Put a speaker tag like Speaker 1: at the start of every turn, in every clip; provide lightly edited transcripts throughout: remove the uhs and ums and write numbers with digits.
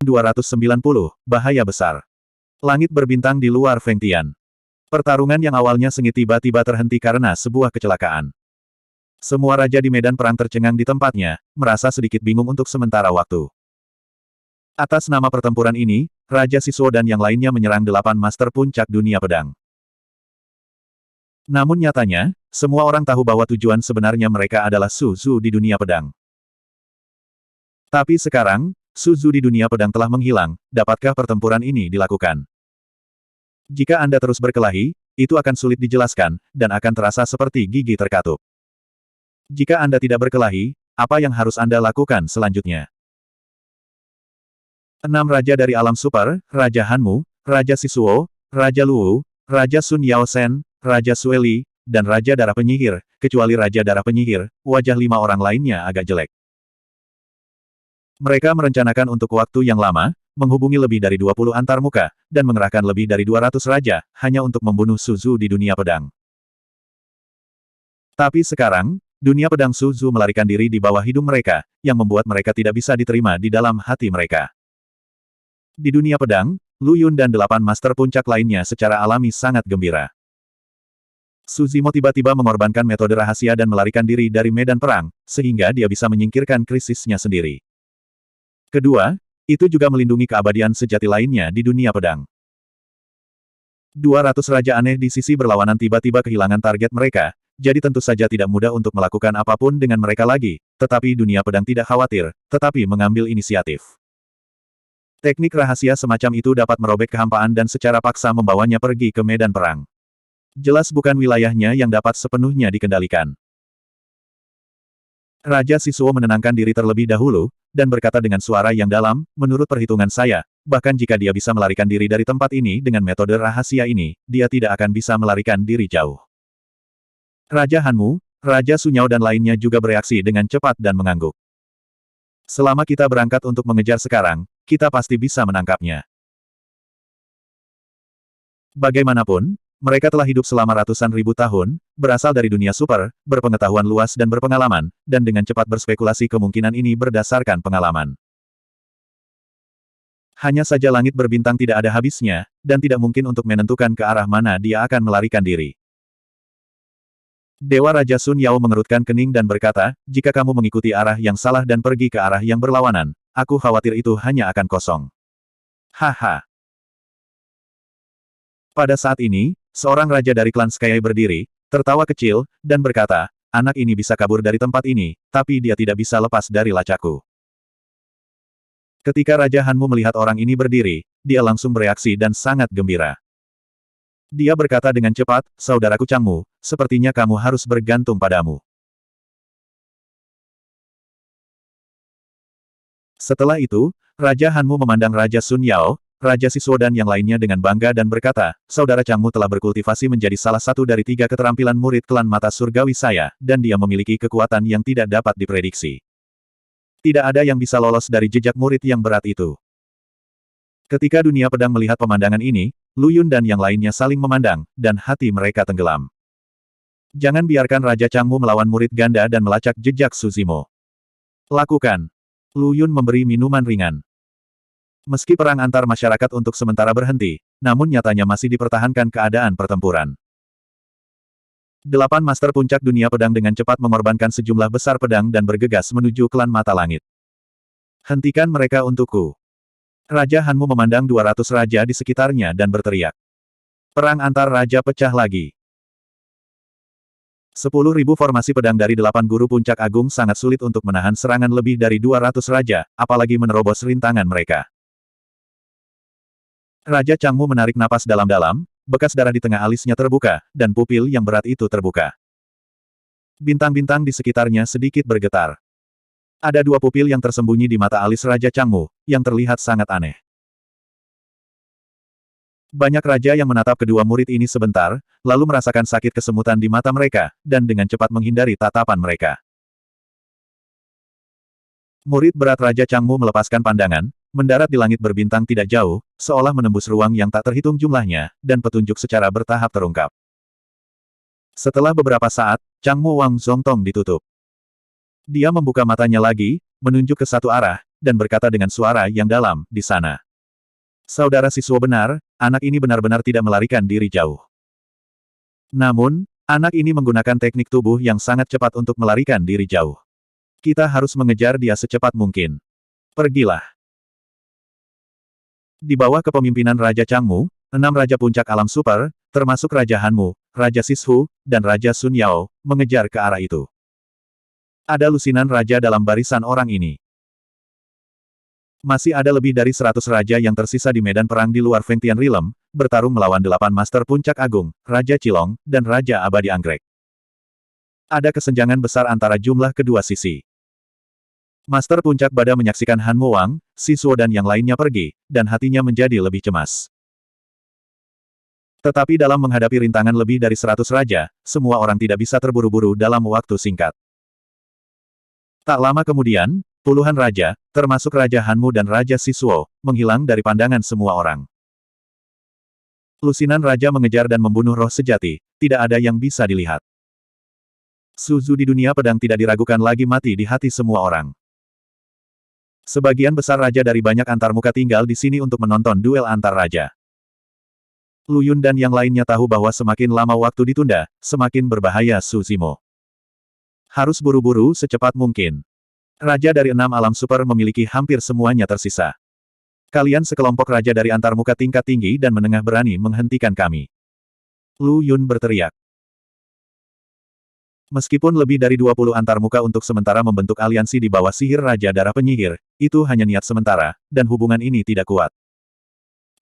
Speaker 1: 290, bahaya besar. Langit berbintang di luar Feng Tian. Pertarungan yang awalnya sengit tiba-tiba terhenti karena sebuah kecelakaan. Semua raja di medan perang tercengang di tempatnya, merasa sedikit bingung untuk sementara waktu. Atas nama pertempuran ini, Raja Sisuo dan yang lainnya menyerang 8 master puncak dunia pedang. Namun nyatanya, semua orang tahu bahwa tujuan sebenarnya mereka adalah Su Zhu di dunia pedang. Tapi sekarang, Su Zhu di dunia pedang telah menghilang, dapatkah pertempuran ini dilakukan? Jika Anda terus berkelahi, itu akan sulit dijelaskan, dan akan terasa seperti gigi terkatup. Jika Anda tidak berkelahi, apa yang harus Anda lakukan selanjutnya? 6 raja dari alam super, Raja Hanmu, Raja Sisuo, Raja Luwu, Raja Sun Yao Sen, Raja Sueli, dan Raja Darah Penyihir, kecuali Raja Darah Penyihir, wajah 5 orang lainnya agak jelek. Mereka merencanakan untuk waktu yang lama, menghubungi lebih dari 20 antarmuka, dan mengerahkan lebih dari 200 raja, hanya untuk membunuh Su Zhu di dunia pedang. Tapi sekarang, dunia pedang Su Zhu melarikan diri di bawah hidung mereka, yang membuat mereka tidak bisa diterima di dalam hati mereka. Di dunia pedang, Lu Yun dan 8 master puncak lainnya secara alami sangat gembira. Su Zimo tiba-tiba mengorbankan metode rahasia dan melarikan diri dari medan perang, sehingga dia bisa menyingkirkan krisisnya sendiri. Kedua, itu juga melindungi keabadian sejati lainnya di dunia pedang. 200 raja aneh di sisi berlawanan tiba-tiba kehilangan target mereka, jadi tentu saja tidak mudah untuk melakukan apapun dengan mereka lagi, tetapi dunia pedang tidak khawatir, tetapi mengambil inisiatif. Teknik rahasia semacam itu dapat merobek kehampaan dan secara paksa membawanya pergi ke medan perang. Jelas bukan wilayahnya yang dapat sepenuhnya dikendalikan. Raja Sisuo menenangkan diri terlebih dahulu, dan berkata dengan suara yang dalam, menurut perhitungan saya, bahkan jika dia bisa melarikan diri dari tempat ini dengan metode rahasia ini, dia tidak akan bisa melarikan diri jauh. Raja Hanmu, Raja Sunyao dan lainnya juga bereaksi dengan cepat dan mengangguk. Selama kita berangkat untuk mengejar sekarang, kita pasti bisa menangkapnya. Bagaimanapun, mereka telah hidup selama ratusan ribu tahun, berasal dari dunia super, berpengetahuan luas dan berpengalaman, dan dengan cepat berspekulasi kemungkinan ini berdasarkan pengalaman. Hanya saja langit berbintang tidak ada habisnya, dan tidak mungkin untuk menentukan ke arah mana dia akan melarikan diri. Dewa Raja Sun Yao mengerutkan kening dan berkata, jika kamu mengikuti arah yang salah dan pergi ke arah yang berlawanan, aku khawatir itu hanya akan kosong. Haha. Pada saat ini, seorang raja dari klan Sky berdiri, tertawa kecil, dan berkata, anak ini bisa kabur dari tempat ini, tapi dia tidak bisa lepas dari lacakku. Ketika Raja Hanmu melihat orang ini berdiri, dia langsung bereaksi dan sangat gembira. Dia berkata dengan cepat, saudaraku Changmu, sepertinya kamu harus bergantung padamu. Setelah itu, Raja Hanmu memandang Raja Sun Yao, Raja Sisuo dan yang lainnya dengan bangga dan berkata, saudara Changmu telah berkultivasi menjadi salah satu dari 3 keterampilan murid klan mata surgawi saya, dan dia memiliki kekuatan yang tidak dapat diprediksi. Tidak ada yang bisa lolos dari jejak murid yang berat itu. Ketika dunia pedang melihat pemandangan ini, Lu Yun dan yang lainnya saling memandang, dan hati mereka tenggelam. Jangan biarkan Raja Changmu melawan murid ganda dan melacak jejak Su Zimo. Lakukan. Lu Yun memberi minuman ringan. Meski perang antar masyarakat untuk sementara berhenti, namun nyatanya masih dipertahankan keadaan pertempuran. 8 master puncak dunia pedang dengan cepat mengorbankan sejumlah besar pedang dan bergegas menuju klan mata langit. Hentikan mereka untukku. Raja Hanmu memandang 200 raja di sekitarnya dan berteriak. Perang antar raja pecah lagi. 10.000 formasi pedang dari 8 guru puncak agung sangat sulit untuk menahan serangan lebih dari 200 raja, apalagi menerobos rintangan mereka. Raja Changmu menarik napas dalam-dalam, bekas darah di tengah alisnya terbuka, dan pupil yang berat itu terbuka. Bintang-bintang di sekitarnya sedikit bergetar. Ada 2 pupil yang tersembunyi di mata alis Raja Changmu, yang terlihat sangat aneh. Banyak raja yang menatap kedua murid ini sebentar, lalu merasakan sakit kesemutan di mata mereka, dan dengan cepat menghindari tatapan mereka. Murid berat Raja Changmu melepaskan pandangan, mendarat di langit berbintang tidak jauh, seolah menembus ruang yang tak terhitung jumlahnya, dan petunjuk secara bertahap terungkap. Setelah beberapa saat, Changmu Wang Zongtong ditutup. Dia membuka matanya lagi, menunjuk ke satu arah, dan berkata dengan suara yang dalam, di sana. Saudara Sisuo benar, anak ini benar-benar tidak melarikan diri jauh. Namun, anak ini menggunakan teknik tubuh yang sangat cepat untuk melarikan diri jauh. Kita harus mengejar dia secepat mungkin. Pergilah. Di bawah kepemimpinan Raja Changmu, 6 Raja Puncak Alam Super, termasuk Raja Hanmu, Raja Sishu, dan Raja Sun Yao, mengejar ke arah itu. Ada lusinan raja dalam barisan orang ini. Masih ada lebih dari 100 raja yang tersisa di medan perang di luar Fengtian Realm, bertarung melawan 8 Master Puncak Agung, Raja Qilong, dan Raja Abadi Anggrek. Ada kesenjangan besar antara jumlah kedua sisi. Master Puncak Bada menyaksikan Han Muwang, Sisuo dan yang lainnya pergi, dan hatinya menjadi lebih cemas. Tetapi dalam menghadapi rintangan lebih dari 100 raja, semua orang tidak bisa terburu-buru dalam waktu singkat. Tak lama kemudian, puluhan raja, termasuk Raja Hanmu dan Raja Sisuo, menghilang dari pandangan semua orang. Lusinan raja mengejar dan membunuh roh sejati, tidak ada yang bisa dilihat. Suzu di dunia pedang tidak diragukan lagi mati di hati semua orang. Sebagian besar raja dari banyak antarmuka tinggal di sini untuk menonton duel antar raja. Lu Yun dan yang lainnya tahu bahwa semakin lama waktu ditunda, semakin berbahaya Su Zimo. Harus buru-buru secepat mungkin. Raja dari 6 alam super memiliki hampir semuanya tersisa. Kalian sekelompok raja dari antarmuka tingkat tinggi dan menengah berani menghentikan kami. Lu Yun berteriak. Meskipun lebih dari 20 antarmuka untuk sementara membentuk aliansi di bawah sihir Raja Darah Penyihir, itu hanya niat sementara, dan hubungan ini tidak kuat.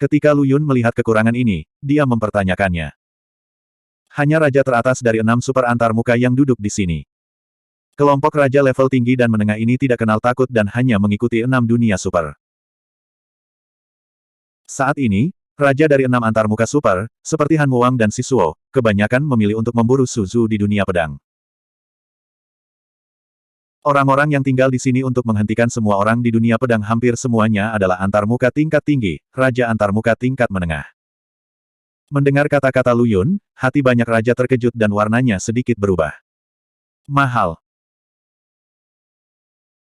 Speaker 1: Ketika Lu Yun melihat kekurangan ini, dia mempertanyakannya. Hanya raja teratas dari 6 super antarmuka yang duduk di sini. Kelompok raja level tinggi dan menengah ini tidak kenal takut dan hanya mengikuti 6 dunia super. Saat ini, raja dari 6 antarmuka super, seperti Han Muwang dan Sisuo, kebanyakan memilih untuk memburu Suzu di dunia pedang. Orang-orang yang tinggal di sini untuk menghentikan semua orang di dunia pedang hampir semuanya adalah antarmuka tingkat tinggi, raja antarmuka tingkat menengah. Mendengar kata-kata Lu Yun, hati banyak raja terkejut dan warnanya sedikit berubah. Mahal.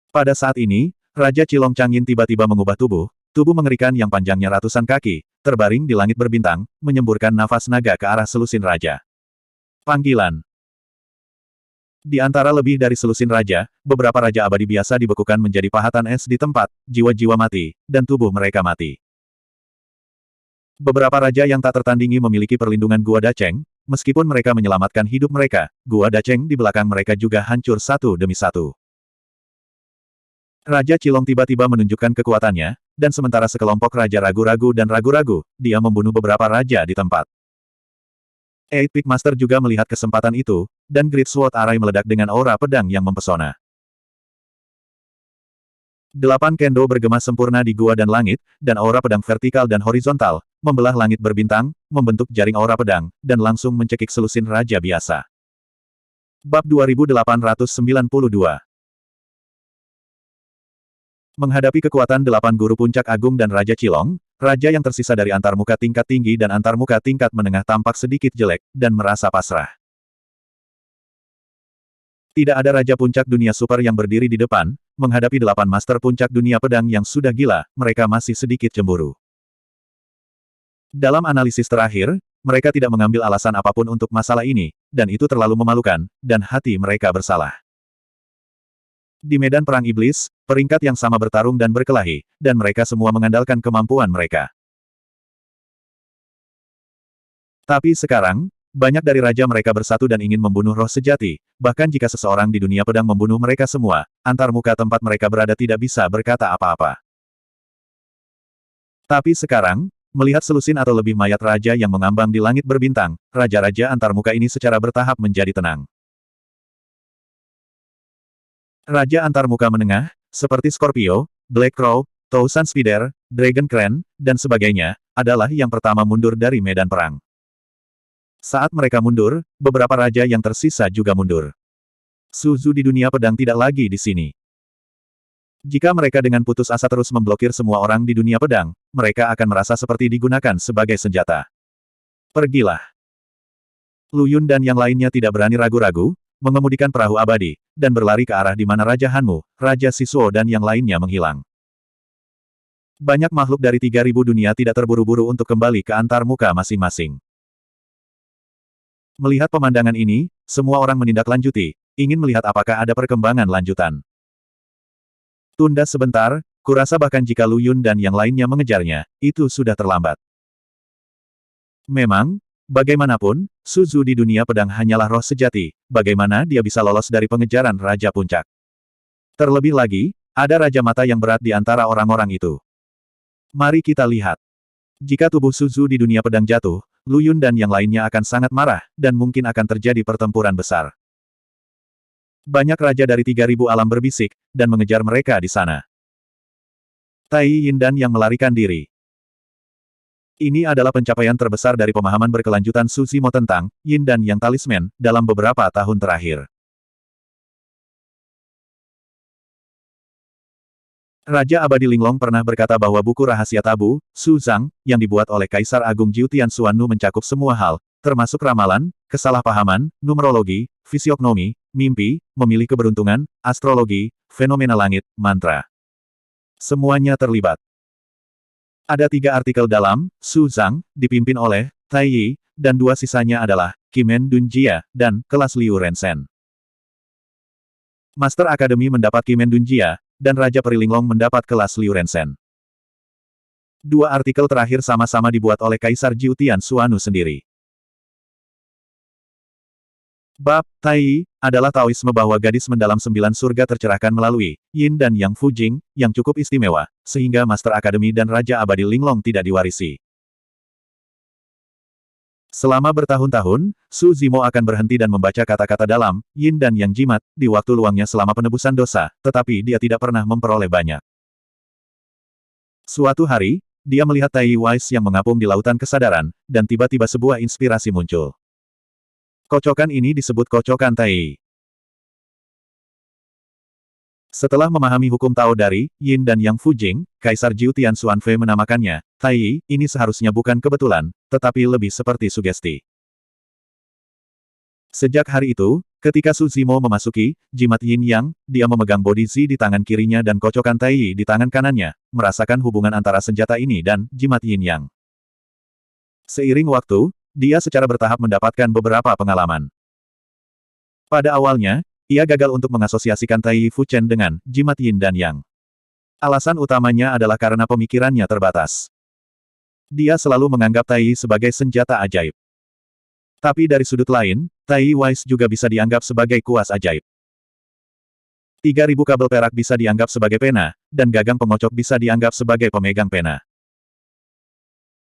Speaker 1: Pada saat ini, Raja Qilong Changyin tiba-tiba mengubah tubuh mengerikan yang panjangnya ratusan kaki, terbaring di langit berbintang, menyemburkan nafas naga ke arah selusin raja. Panggilan. Di antara lebih dari selusin raja, beberapa raja abadi biasa dibekukan menjadi pahatan es di tempat, jiwa-jiwa mati, dan tubuh mereka mati. Beberapa raja yang tak tertandingi memiliki perlindungan Gua Dacheng, meskipun mereka menyelamatkan hidup mereka, Gua Dacheng di belakang mereka juga hancur satu demi satu. Raja Qilong tiba-tiba menunjukkan kekuatannya, dan sementara sekelompok raja ragu-ragu dan ragu-ragu, dia membunuh beberapa raja di tempat. Eight Peak Master juga melihat kesempatan itu, dan Great Sword Array meledak dengan aura pedang yang mempesona. 8 kendo bergema sempurna di gua dan langit, dan aura pedang vertikal dan horizontal, membelah langit berbintang, membentuk jaring aura pedang, dan langsung mencekik selusin raja biasa. Bab 2892. Menghadapi kekuatan 8 guru puncak agung dan Raja Qilong, raja yang tersisa dari antarmuka tingkat tinggi dan antarmuka tingkat menengah tampak sedikit jelek, dan merasa pasrah. Tidak ada raja puncak dunia super yang berdiri di depan, menghadapi 8 master puncak dunia pedang yang sudah gila, mereka masih sedikit cemburu. Dalam analisis terakhir, mereka tidak mengambil alasan apapun untuk masalah ini, dan itu terlalu memalukan, dan hati mereka bersalah. Di medan perang iblis, peringkat yang sama bertarung dan berkelahi, dan mereka semua mengandalkan kemampuan mereka. Tapi sekarang, banyak dari raja mereka bersatu dan ingin membunuh roh sejati, bahkan jika seseorang di dunia pedang membunuh mereka semua, antarmuka tempat mereka berada tidak bisa berkata apa-apa. Tapi sekarang, melihat selusin atau lebih mayat raja yang mengambang di langit berbintang, raja-raja antarmuka ini secara bertahap menjadi tenang. Raja antarmuka menengah, seperti Scorpio, Black Crow, Thousand Spider, Dragon Crane, dan sebagainya, adalah yang pertama mundur dari medan perang. Saat mereka mundur, beberapa raja yang tersisa juga mundur. Suzu di dunia pedang tidak lagi di sini. Jika mereka dengan putus asa terus memblokir semua orang di dunia pedang, mereka akan merasa seperti digunakan sebagai senjata. Pergilah. Lu Yun dan yang lainnya tidak berani ragu-ragu, mengemudikan perahu abadi, dan berlari ke arah di mana Raja Hanmu, Raja Sisuo dan yang lainnya menghilang. Banyak makhluk dari 3.000 dunia tidak terburu-buru untuk kembali ke antar muka masing-masing. Melihat pemandangan ini, semua orang menindaklanjuti, ingin melihat apakah ada perkembangan lanjutan. Tunda sebentar, kurasa bahkan jika Lu Yun dan yang lainnya mengejarnya, itu sudah terlambat. Memang, bagaimanapun, Su Zhu di dunia pedang hanyalah roh sejati, bagaimana dia bisa lolos dari pengejaran Raja Puncak. Terlebih lagi, ada Raja Mata yang berat di antara orang-orang itu. Mari kita lihat. Jika tubuh Su Zhu di dunia pedang jatuh, Lu Yun dan yang lainnya akan sangat marah, dan mungkin akan terjadi pertempuran besar. Banyak raja dari 3.000 alam berbisik, dan mengejar mereka di sana. Tai Yin dan yang melarikan diri. Ini adalah pencapaian terbesar dari pemahaman berkelanjutan Su Zimo tentang Yin dan Yang Talisman dalam beberapa tahun terakhir. Raja Abadi Linglong pernah berkata bahwa buku rahasia tabu, Su Zhang, yang dibuat oleh Kaisar Agung Jiutian Xuannu mencakup semua hal, termasuk ramalan, kesalahpahaman, numerologi, fisiognomi, mimpi, memilih keberuntungan, astrologi, fenomena langit, mantra. Semuanya terlibat. Ada 3 artikel dalam Su Zhang, dipimpin oleh Tai Yi, dan 2 sisanya adalah Kimen Dunjia dan kelas Liu Rensen. Master Akademi mendapat Kimen Dunjia, dan Raja Perilinglong mendapat kelas Liu Rensen. 2 artikel terakhir sama-sama dibuat oleh Kaisar Jiutian Xuannu sendiri. Bab Tai Yi adalah Taoisme bahwa gadis mendalam 9 surga tercerahkan melalui Yin dan Yang Fujing, yang cukup istimewa, sehingga Master Akademi dan Raja Abadi Linglong tidak diwarisi. Selama bertahun-tahun, Su Zimo akan berhenti dan membaca kata-kata dalam Yin dan Yang Jimat di waktu luangnya selama penebusan dosa, tetapi dia tidak pernah memperoleh banyak. Suatu hari, dia melihat Tai Wise yang mengapung di lautan kesadaran, dan tiba-tiba sebuah inspirasi muncul. Kocokan ini disebut kocokan Tai. Setelah memahami hukum Tao dari Yin dan Yang Fujing, Kaisar Jiutian Xuanfei menamakannya Tai. Ini seharusnya bukan kebetulan, tetapi lebih seperti sugesti. Sejak hari itu, ketika Su Zimo memasuki jimat Yin Yang, dia memegang bodi Zi di tangan kirinya dan kocokan Tai di tangan kanannya, merasakan hubungan antara senjata ini dan jimat Yin Yang. Seiring waktu, dia secara bertahap mendapatkan beberapa pengalaman. Pada awalnya, ia gagal untuk mengasosiasikan Tai Fuchen dengan jimat Yin dan Yang. Alasan utamanya adalah karena pemikirannya terbatas. Dia selalu menganggap Tai sebagai senjata ajaib. Tapi dari sudut lain, Tai Wise juga bisa dianggap sebagai kuas ajaib. 3.000 kabel perak bisa dianggap sebagai pena, dan gagang pengocok bisa dianggap sebagai pemegang pena.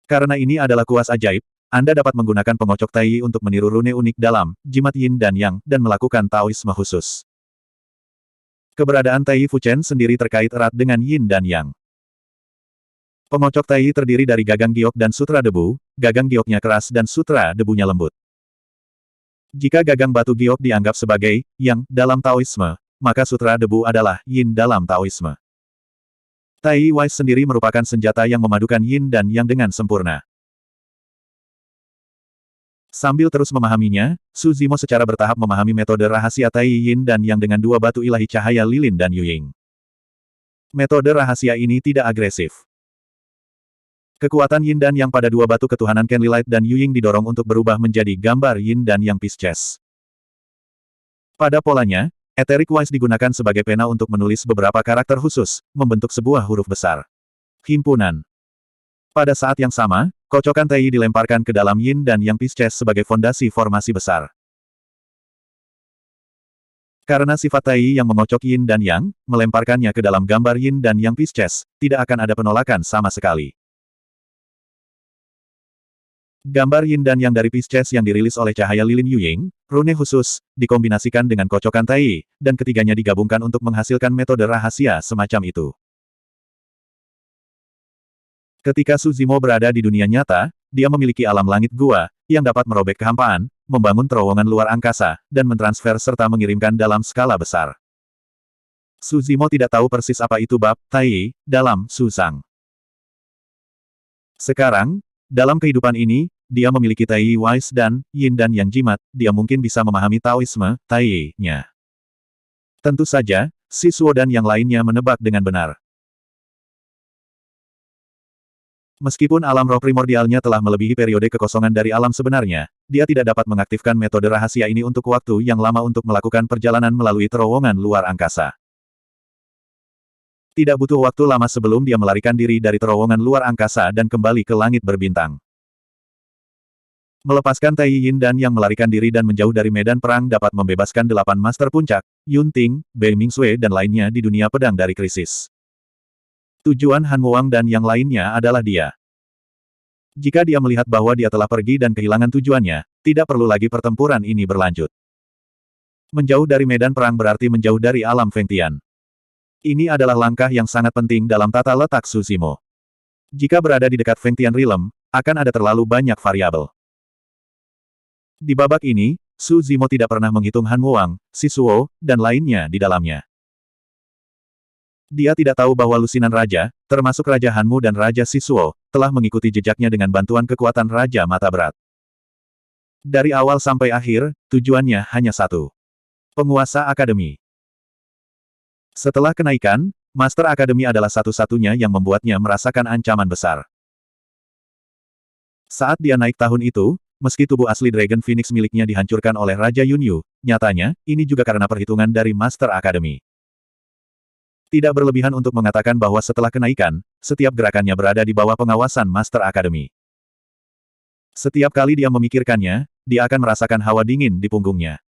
Speaker 1: Karena ini adalah kuas ajaib, Anda dapat menggunakan pengocok Tai untuk meniru rune unik dalam jimat Yin dan Yang, dan melakukan Taoisme khusus. Keberadaan Tai Fuchen sendiri terkait erat dengan Yin dan Yang. Pengocok Tai terdiri dari gagang giok dan sutra debu, gagang gioknya keras dan sutra debunya lembut. Jika gagang batu giok dianggap sebagai Yang dalam Taoisme, maka sutra debu adalah Yin dalam Taoisme. Tai Wise sendiri merupakan senjata yang memadukan Yin dan Yang dengan sempurna. Sambil terus memahaminya, Su Zimo secara bertahap memahami metode rahasia Tai Yin dan Yang dengan 2 batu ilahi cahaya lilin dan Yuying. Metode rahasia ini tidak agresif. Kekuatan Yin dan Yang pada 2 batu ketuhanan Kenlilite dan Yuying didorong untuk berubah menjadi gambar Yin dan Yang Pisces. Pada polanya, Etheric Wise digunakan sebagai pena untuk menulis beberapa karakter khusus, membentuk sebuah huruf besar. Himpunan. Pada saat yang sama, kocokan Tai dilemparkan ke dalam Yin dan Yang Pisces sebagai fondasi formasi besar. Karena sifat Tai yang mengocok Yin dan Yang, melemparkannya ke dalam gambar Yin dan Yang Pisces, tidak akan ada penolakan sama sekali. Gambar Yin dan Yang dari Pisces yang dirilis oleh cahaya lilin Yuying, rune khusus, dikombinasikan dengan kocokan Tai, dan ketiganya digabungkan untuk menghasilkan metode rahasia semacam itu. Ketika Su Zimo berada di dunia nyata, dia memiliki alam langit gua, yang dapat merobek kehampaan, membangun terowongan luar angkasa, dan mentransfer serta mengirimkan dalam skala besar. Su Zimo tidak tahu persis apa itu bab Tai dalam Su Zhang. Sekarang, dalam kehidupan ini, dia memiliki Tai Wise dan Yin dan Yang Jimat, dia mungkin bisa memahami Taoisme, Tai-nya. Tentu saja, si Suo dan yang lainnya menebak dengan benar. Meskipun alam roh primordialnya telah melebihi periode kekosongan dari alam sebenarnya, dia tidak dapat mengaktifkan metode rahasia ini untuk waktu yang lama untuk melakukan perjalanan melalui terowongan luar angkasa. Tidak butuh waktu lama sebelum dia melarikan diri dari terowongan luar angkasa dan kembali ke langit berbintang. Melepaskan Tai Yin dan yang melarikan diri dan menjauh dari medan perang dapat membebaskan 8 Master Puncak, Yun Ting, Bei Mingsui dan lainnya di dunia pedang dari krisis. Tujuan Han Muang dan yang lainnya adalah dia. Jika dia melihat bahwa dia telah pergi dan kehilangan tujuannya, tidak perlu lagi pertempuran ini berlanjut. Menjauh dari medan perang berarti menjauh dari alam Feng Tian. Ini adalah langkah yang sangat penting dalam tata letak Su Zimo. Jika berada di dekat Feng Tian Realm, akan ada terlalu banyak variabel. Di babak ini, Su Zimo tidak pernah menghitung Han Muang, Sisuo, dan lainnya di dalamnya. Dia tidak tahu bahwa lusinan raja, termasuk Raja Hanmu dan Raja Sisuo, telah mengikuti jejaknya dengan bantuan kekuatan Raja Mata Berat. Dari awal sampai akhir, tujuannya hanya satu. Penguasa Akademi. Setelah kenaikan, Master Akademi adalah satu-satunya yang membuatnya merasakan ancaman besar. Saat dia naik tahun itu, meski tubuh asli Dragon Phoenix miliknya dihancurkan oleh Raja Yunyu, nyatanya, ini juga karena perhitungan dari Master Akademi. Tidak berlebihan untuk mengatakan bahwa setelah kenaikan, setiap gerakannya berada di bawah pengawasan Master Akademi. Setiap kali dia memikirkannya, dia akan merasakan hawa dingin di punggungnya.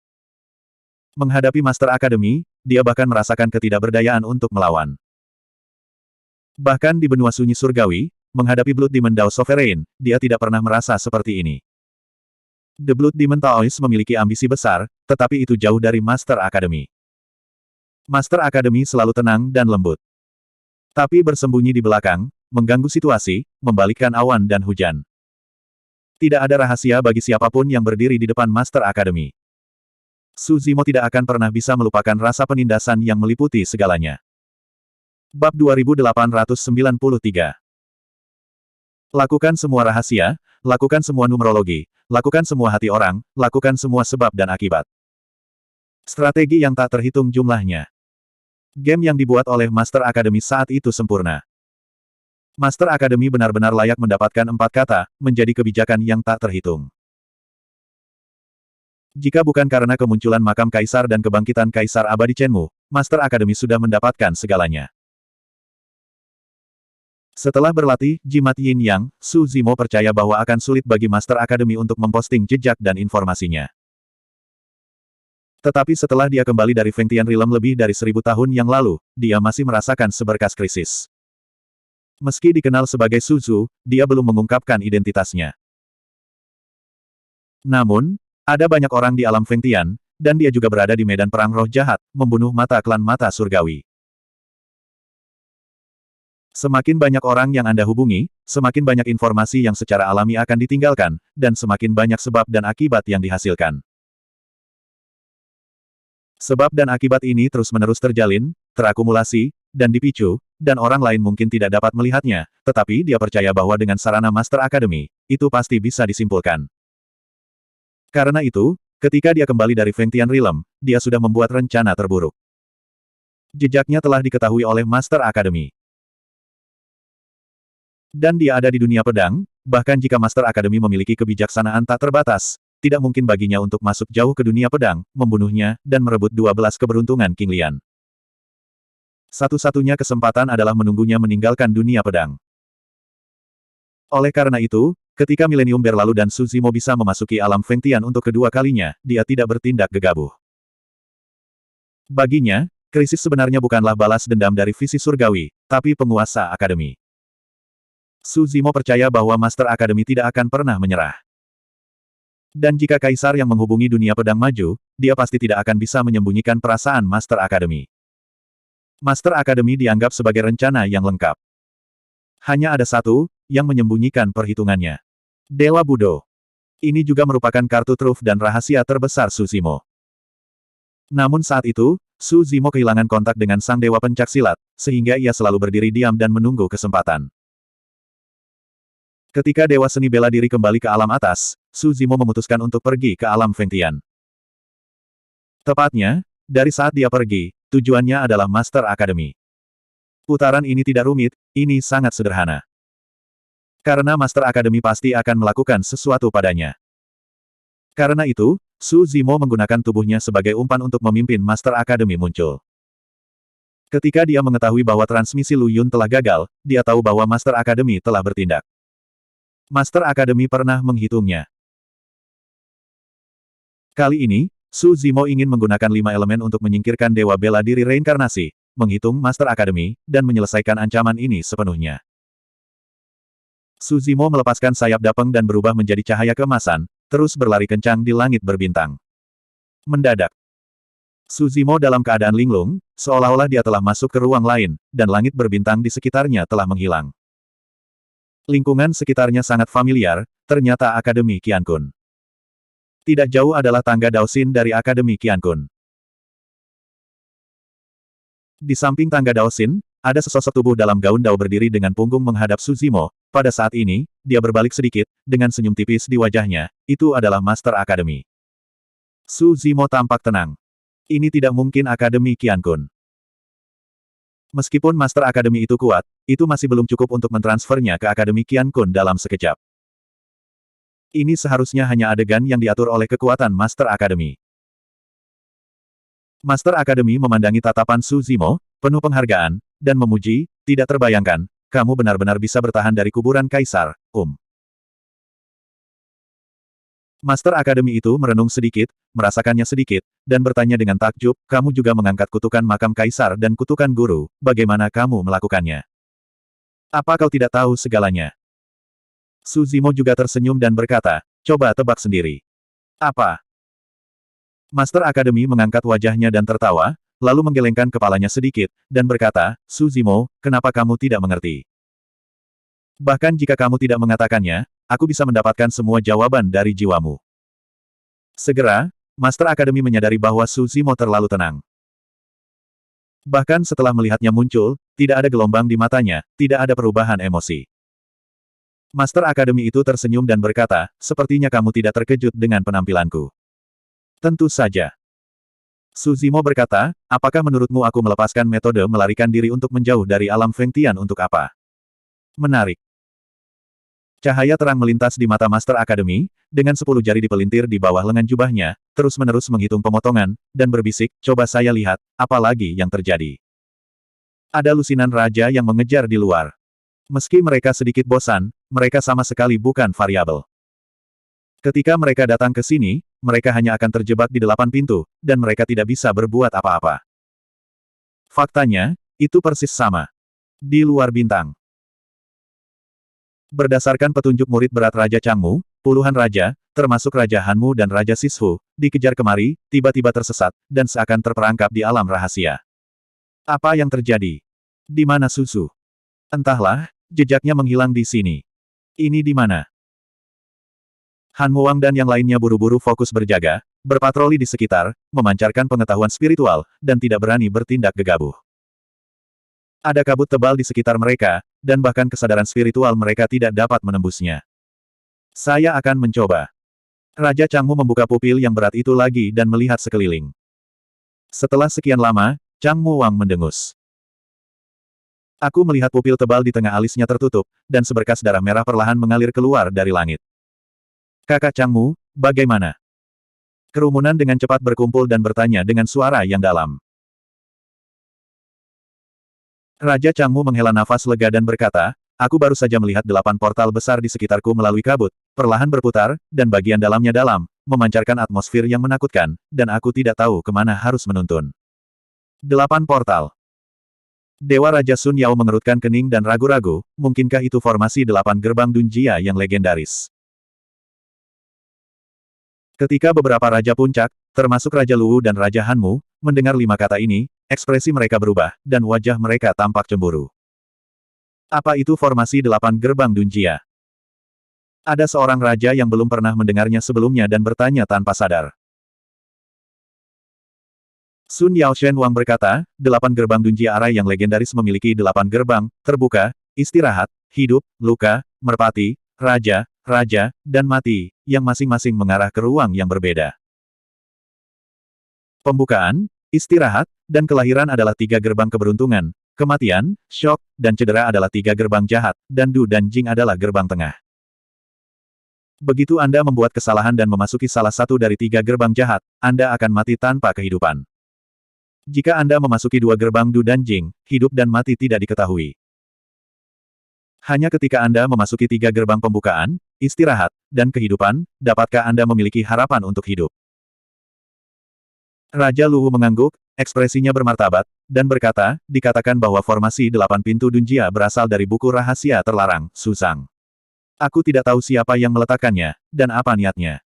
Speaker 1: Menghadapi Master Akademi, dia bahkan merasakan ketidakberdayaan untuk melawan. Bahkan di benua sunyi surgawi, menghadapi Blood Demon Dao Sovereign, dia tidak pernah merasa seperti ini. The Blood Demon Taoist memiliki ambisi besar, tetapi itu jauh dari Master Akademi. Master Akademi selalu tenang dan lembut. Tapi bersembunyi di belakang, mengganggu situasi, membalikkan awan dan hujan. Tidak ada rahasia bagi siapapun yang berdiri di depan Master Akademi. Su Zimo tidak akan pernah bisa melupakan rasa penindasan yang meliputi segalanya. Bab 2893. Lakukan semua rahasia, lakukan semua numerologi, lakukan semua hati orang, lakukan semua sebab dan akibat. Strategi yang tak terhitung jumlahnya. Game yang dibuat oleh Master Academy saat itu sempurna. Master Academy benar-benar layak mendapatkan 4 kata, menjadi kebijakan yang tak terhitung. Jika bukan karena kemunculan makam Kaisar dan kebangkitan Kaisar Abadi Chenmu, Master Academy sudah mendapatkan segalanya. Setelah berlatih jimat Yin Yang, Su Zimo percaya bahwa akan sulit bagi Master Academy untuk memposting jejak dan informasinya. Tetapi setelah dia kembali dari Feng Tian Realm lebih dari 1000 tahun yang lalu, dia masih merasakan seberkas krisis. Meski dikenal sebagai Suzu, dia belum mengungkapkan identitasnya. Namun, ada banyak orang di alam Feng Tian, dan dia juga berada di medan perang roh jahat, membunuh mata klan mata surgawi. Semakin banyak orang yang Anda hubungi, semakin banyak informasi yang secara alami akan ditinggalkan, dan semakin banyak sebab dan akibat yang dihasilkan. Sebab dan akibat ini terus-menerus terjalin, terakumulasi, dan dipicu, dan orang lain mungkin tidak dapat melihatnya, tetapi dia percaya bahwa dengan sarana Master Academy, itu pasti bisa disimpulkan. Karena itu, ketika dia kembali dari Feng Tian Realm, dia sudah membuat rencana terburuk. Jejaknya telah diketahui oleh Master Academy. Dan dia ada di dunia pedang, bahkan jika Master Academy memiliki kebijaksanaan tak terbatas, tidak mungkin baginya untuk masuk jauh ke dunia pedang, membunuhnya, dan merebut 12 keberuntungan King Lian. Satu-satunya kesempatan adalah menunggunya meninggalkan dunia pedang. Oleh karena itu, ketika Millennium berlalu dan Su Zimo bisa memasuki alam Feng Tian untuk kedua kalinya, dia tidak bertindak gegabah. Baginya, krisis sebenarnya bukanlah balas dendam dari visi surgawi, tapi penguasa akademi. Su Zimo percaya bahwa Master Academy tidak akan pernah menyerah. Dan jika Kaisar yang menghubungi dunia pedang maju, dia pasti tidak akan bisa menyembunyikan perasaan Master Academy. Master Academy dianggap sebagai rencana yang lengkap. Hanya ada satu, yang menyembunyikan perhitungannya. Dewa Budo. Ini juga merupakan kartu truf dan rahasia terbesar Su Zimo. Namun saat itu, Su Zimo kehilangan kontak dengan sang dewa pencaksilat, sehingga ia selalu berdiri diam dan menunggu kesempatan. Ketika Dewa Seni bela diri kembali ke alam atas, Su Zimo memutuskan untuk pergi ke alam Feng Tian. Tepatnya, dari saat dia pergi, tujuannya adalah Master Academy. Putaran ini tidak rumit, ini sangat sederhana. Karena Master Akademi pasti akan melakukan sesuatu padanya. Karena itu, Su Zimo menggunakan tubuhnya sebagai umpan untuk memimpin Master Akademi muncul. Ketika dia mengetahui bahwa transmisi Lu Yun telah gagal, dia tahu bahwa Master Akademi telah bertindak. Master Akademi pernah menghitungnya. Kali ini, Su Zimo ingin menggunakan 5 elemen untuk menyingkirkan Dewa Bela Diri Reinkarnasi, menghitung Master Akademi, dan menyelesaikan ancaman ini sepenuhnya. Su Zimo melepaskan sayap Dapeng dan berubah menjadi cahaya keemasan, terus berlari kencang di langit berbintang. Mendadak, Su Zimo dalam keadaan linglung, seolah-olah dia telah masuk ke ruang lain, dan langit berbintang di sekitarnya telah menghilang. Lingkungan sekitarnya sangat familiar, ternyata Akademi Qiankun. Tidak jauh adalah tangga Daoxin dari Akademi Qiankun. Di samping tangga Daoxin, ada sesosok tubuh dalam gaun Dao berdiri dengan punggung menghadap Su Zimo. Pada saat ini, dia berbalik sedikit, dengan senyum tipis di wajahnya. Itu adalah Master Akademi. Su Zimo tampak tenang. Ini tidak mungkin Akademi Qiankun. Meskipun Master Akademi itu kuat, itu masih belum cukup untuk mentransfernya ke Akademi Qiankun dalam sekejap. Ini seharusnya hanya adegan yang diatur oleh kekuatan Master Akademi. Master Akademi memandangi tatapan Su Zimo, penuh penghargaan, dan memuji, tidak terbayangkan, kamu benar-benar bisa bertahan dari kuburan Kaisar, Master Akademi itu merenung sedikit, merasakannya sedikit, dan bertanya dengan takjub, kamu juga mengangkat kutukan makam Kaisar dan kutukan guru, bagaimana kamu melakukannya? Apa kau tidak tahu segalanya? Su Zimo juga tersenyum dan berkata, coba tebak sendiri. Apa? Master Akademi mengangkat wajahnya dan tertawa, lalu menggelengkan kepalanya sedikit, dan berkata, Su Zimo, kenapa kamu tidak mengerti? Bahkan jika kamu tidak mengatakannya, aku bisa mendapatkan semua jawaban dari jiwamu. Segera, Master Akademi menyadari bahwa Su Zimo terlalu tenang. Bahkan setelah melihatnya muncul, tidak ada gelombang di matanya, tidak ada perubahan emosi. Master Akademi itu tersenyum dan berkata, sepertinya kamu tidak terkejut dengan penampilanku. Tentu saja. Su Zimo berkata, apakah menurutmu aku melepaskan metode melarikan diri untuk menjauh dari alam Feng Tian untuk apa? Menarik. Cahaya terang melintas di mata Master Akademi, dengan 10 jari dipelintir di bawah lengan jubahnya, terus-menerus menghitung pemotongan, dan berbisik, coba saya lihat, apa lagi yang terjadi. Ada lusinan raja yang mengejar di luar. Meski mereka sedikit bosan, mereka sama sekali bukan variabel. Ketika mereka datang ke sini, mereka hanya akan terjebak di 8 pintu, dan mereka tidak bisa berbuat apa-apa. Faktanya, itu persis sama. Di luar bintang. Berdasarkan petunjuk murid berat Raja Changmu, puluhan raja, termasuk Raja Hanmu dan Raja Sishu, dikejar kemari, tiba-tiba tersesat, dan seakan terperangkap di alam rahasia. Apa yang terjadi? Di mana Susu? Entahlah, jejaknya menghilang di sini. Ini di mana? Han Muang dan yang lainnya buru-buru fokus berjaga, berpatroli di sekitar, memancarkan pengetahuan spiritual, dan tidak berani bertindak gegabah. Ada kabut tebal di sekitar mereka, dan bahkan kesadaran spiritual mereka tidak dapat menembusnya. Saya akan mencoba. Raja Changmu membuka pupil yang berat itu lagi dan melihat sekeliling. Setelah sekian lama, Changmu Wang mendengus. Aku melihat pupil tebal di tengah alisnya tertutup, dan seberkas darah merah perlahan mengalir keluar dari langit. Kakak Changmu, bagaimana? Kerumunan dengan cepat berkumpul dan bertanya dengan suara yang dalam. Raja Changmu menghela nafas lega dan berkata, aku baru saja melihat 8 portal besar di sekitarku melalui kabut, perlahan berputar, dan bagian dalamnya dalam, memancarkan atmosfer yang menakutkan, dan aku tidak tahu kemana harus menuntun. 8 portal. Dewa Raja Sun Yao mengerutkan kening dan ragu-ragu, mungkinkah itu formasi 8 gerbang Dunjia yang legendaris? Ketika beberapa Raja Puncak, termasuk Raja Luwu dan Raja Hanmu, mendengar 5 kata ini, ekspresi mereka berubah, dan wajah mereka tampak cemburu. Apa itu formasi 8 gerbang Dunjia? Ada seorang raja yang belum pernah mendengarnya sebelumnya dan bertanya tanpa sadar. Sun Yao Shen Wang berkata, 8 gerbang Dunjia Arai yang legendaris memiliki 8 gerbang, terbuka, istirahat, hidup, luka, merpati, raja, raja, dan mati, yang masing-masing mengarah ke ruang yang berbeda. Pembukaan, istirahat, dan kelahiran adalah 3 gerbang keberuntungan, Kematian, syok, dan cedera adalah tiga gerbang jahat, dan Du dan Jing adalah gerbang tengah. Begitu Anda membuat kesalahan dan memasuki salah satu dari tiga gerbang jahat, Anda akan mati tanpa kehidupan. Jika Anda memasuki dua gerbang Du dan Jing, hidup dan mati tidak diketahui. Hanya ketika Anda memasuki tiga gerbang pembukaan, istirahat, dan kehidupan, dapatkah Anda memiliki harapan untuk hidup. Raja Luwu mengangguk, ekspresinya bermartabat, dan berkata, dikatakan bahwa formasi 8 pintu Dunjia berasal dari buku rahasia terlarang, Susang. Aku tidak tahu siapa yang meletakkannya, dan apa niatnya.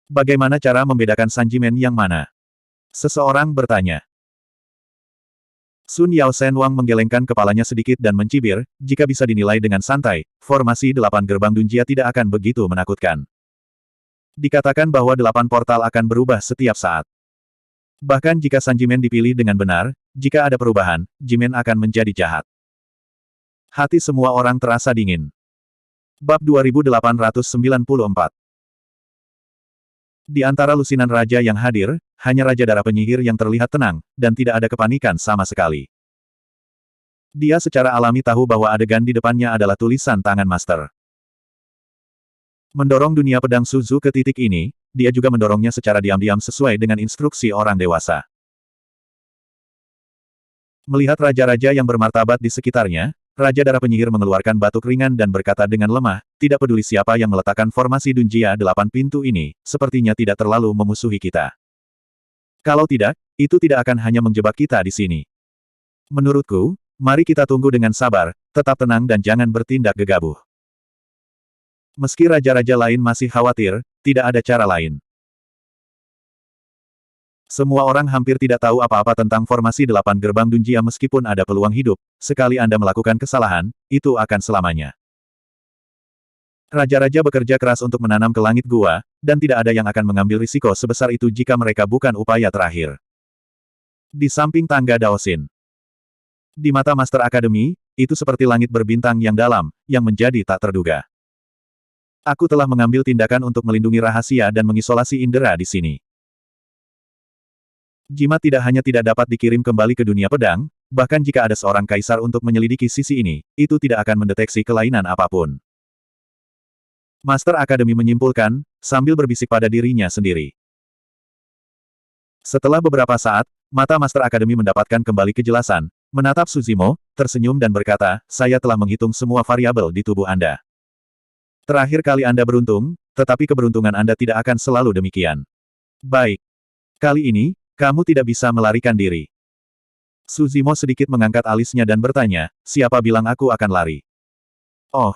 Speaker 1: Bagaimana cara membedakan sanjimen yang mana? Seseorang bertanya. Sun Yao Sen Wang menggelengkan kepalanya sedikit dan mencibir, jika bisa dinilai dengan santai, formasi 8 gerbang Dunjia tidak akan begitu menakutkan. Dikatakan bahwa 8 portal akan berubah setiap saat. Bahkan jika Sanjimen dipilih dengan benar, jika ada perubahan, Jimen akan menjadi jahat. Hati semua orang terasa dingin. Bab 2894. Di antara lusinan raja yang hadir, hanya Raja Darah Penyihir yang terlihat tenang, dan tidak ada kepanikan sama sekali. Dia secara alami tahu bahwa adegan di depannya adalah tulisan tangan master. Mendorong dunia pedang Suzu ke titik ini, dia juga mendorongnya secara diam-diam sesuai dengan instruksi orang dewasa. Melihat raja-raja yang bermartabat di sekitarnya, Raja Darah Penyihir mengeluarkan batuk ringan dan berkata dengan lemah, tidak peduli siapa yang meletakkan formasi Dunjia 8 pintu ini, sepertinya tidak terlalu memusuhi kita. Kalau tidak, itu tidak akan hanya menjebak kita di sini. Menurutku, mari kita tunggu dengan sabar, tetap tenang dan jangan bertindak gegabah. Meski raja-raja lain masih khawatir, tidak ada cara lain. Semua orang hampir tidak tahu apa-apa tentang formasi 8 gerbang Dunjia meskipun ada peluang hidup, sekali Anda melakukan kesalahan, itu akan selamanya. Raja-raja bekerja keras untuk menanam ke langit gua, dan tidak ada yang akan mengambil risiko sebesar itu jika mereka bukan upaya terakhir. Di samping tangga Daosin. Di mata Master Academy, itu seperti langit berbintang yang dalam, yang menjadi tak terduga. Aku telah mengambil tindakan untuk melindungi rahasia dan mengisolasi indera di sini. Jimat tidak hanya tidak dapat dikirim kembali ke dunia pedang, bahkan jika ada seorang kaisar untuk menyelidiki sisi ini, itu tidak akan mendeteksi kelainan apapun. Master Academy menyimpulkan, sambil berbisik pada dirinya sendiri. Setelah beberapa saat, mata Master Academy mendapatkan kembali kejelasan, menatap Suzimo, tersenyum dan berkata, saya telah menghitung semua variabel di tubuh Anda. Terakhir kali Anda beruntung, tetapi keberuntungan Anda tidak akan selalu demikian. Baik. Kali ini, kamu tidak bisa melarikan diri. Suzimo sedikit mengangkat alisnya dan bertanya, siapa bilang aku akan lari? Oh.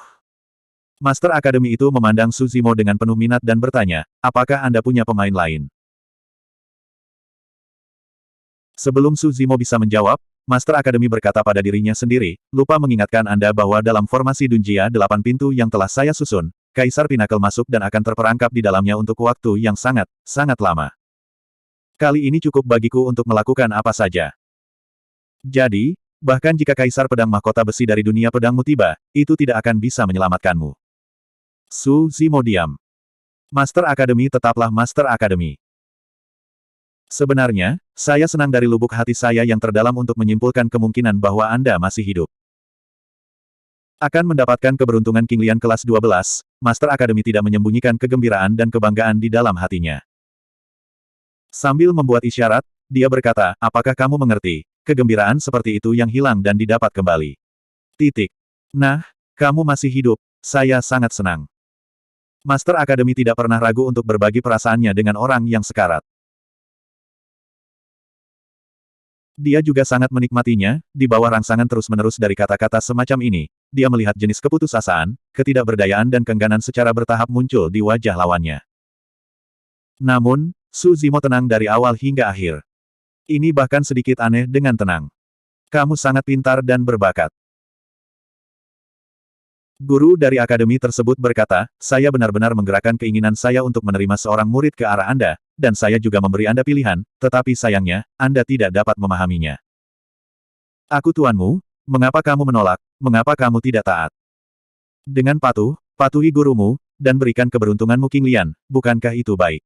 Speaker 1: Master Academy itu memandang Suzimo dengan penuh minat dan bertanya, apakah Anda punya pemain lain? Sebelum Suzimo bisa menjawab, Master Academy berkata pada dirinya sendiri, lupa mengingatkan Anda bahwa dalam formasi Dunjia 8 pintu yang telah saya susun, Kaisar Pinnacle masuk dan akan terperangkap di dalamnya untuk waktu yang sangat, sangat lama. Kali ini cukup bagiku untuk melakukan apa saja. Jadi, bahkan jika Kaisar Pedang Mahkota Besi dari dunia pedangmu tiba, itu tidak akan bisa menyelamatkanmu. Suzimo diam. Master Academy tetaplah Master Academy. Sebenarnya, saya senang dari lubuk hati saya yang terdalam untuk menyimpulkan kemungkinan bahwa Anda masih hidup. Akan mendapatkan keberuntungan Qinglian kelas 12, Master Academy tidak menyembunyikan kegembiraan dan kebanggaan di dalam hatinya. Sambil membuat isyarat, dia berkata, apakah kamu mengerti, kegembiraan seperti itu yang hilang dan didapat kembali. Titik. Nah, kamu masih hidup, saya sangat senang. Master Academy tidak pernah ragu untuk berbagi perasaannya dengan orang yang sekarat. Dia juga sangat menikmatinya, di bawah rangsangan terus-menerus dari kata-kata semacam ini, dia melihat jenis keputusasaan, ketidakberdayaan dan keengganan secara bertahap muncul di wajah lawannya. Namun, Suzimo tenang dari awal hingga akhir. Ini bahkan sedikit aneh dengan tenang. Kamu sangat pintar dan berbakat. Guru dari akademi tersebut berkata, saya benar-benar menggerakkan keinginan saya untuk menerima seorang murid ke arah Anda, dan saya juga memberi Anda pilihan, tetapi sayangnya, Anda tidak dapat memahaminya. Aku tuanmu, mengapa kamu menolak, mengapa kamu tidak taat? Dengan patuh, patuhi gurumu, dan berikan keberuntunganmu Qinglian, bukankah itu baik?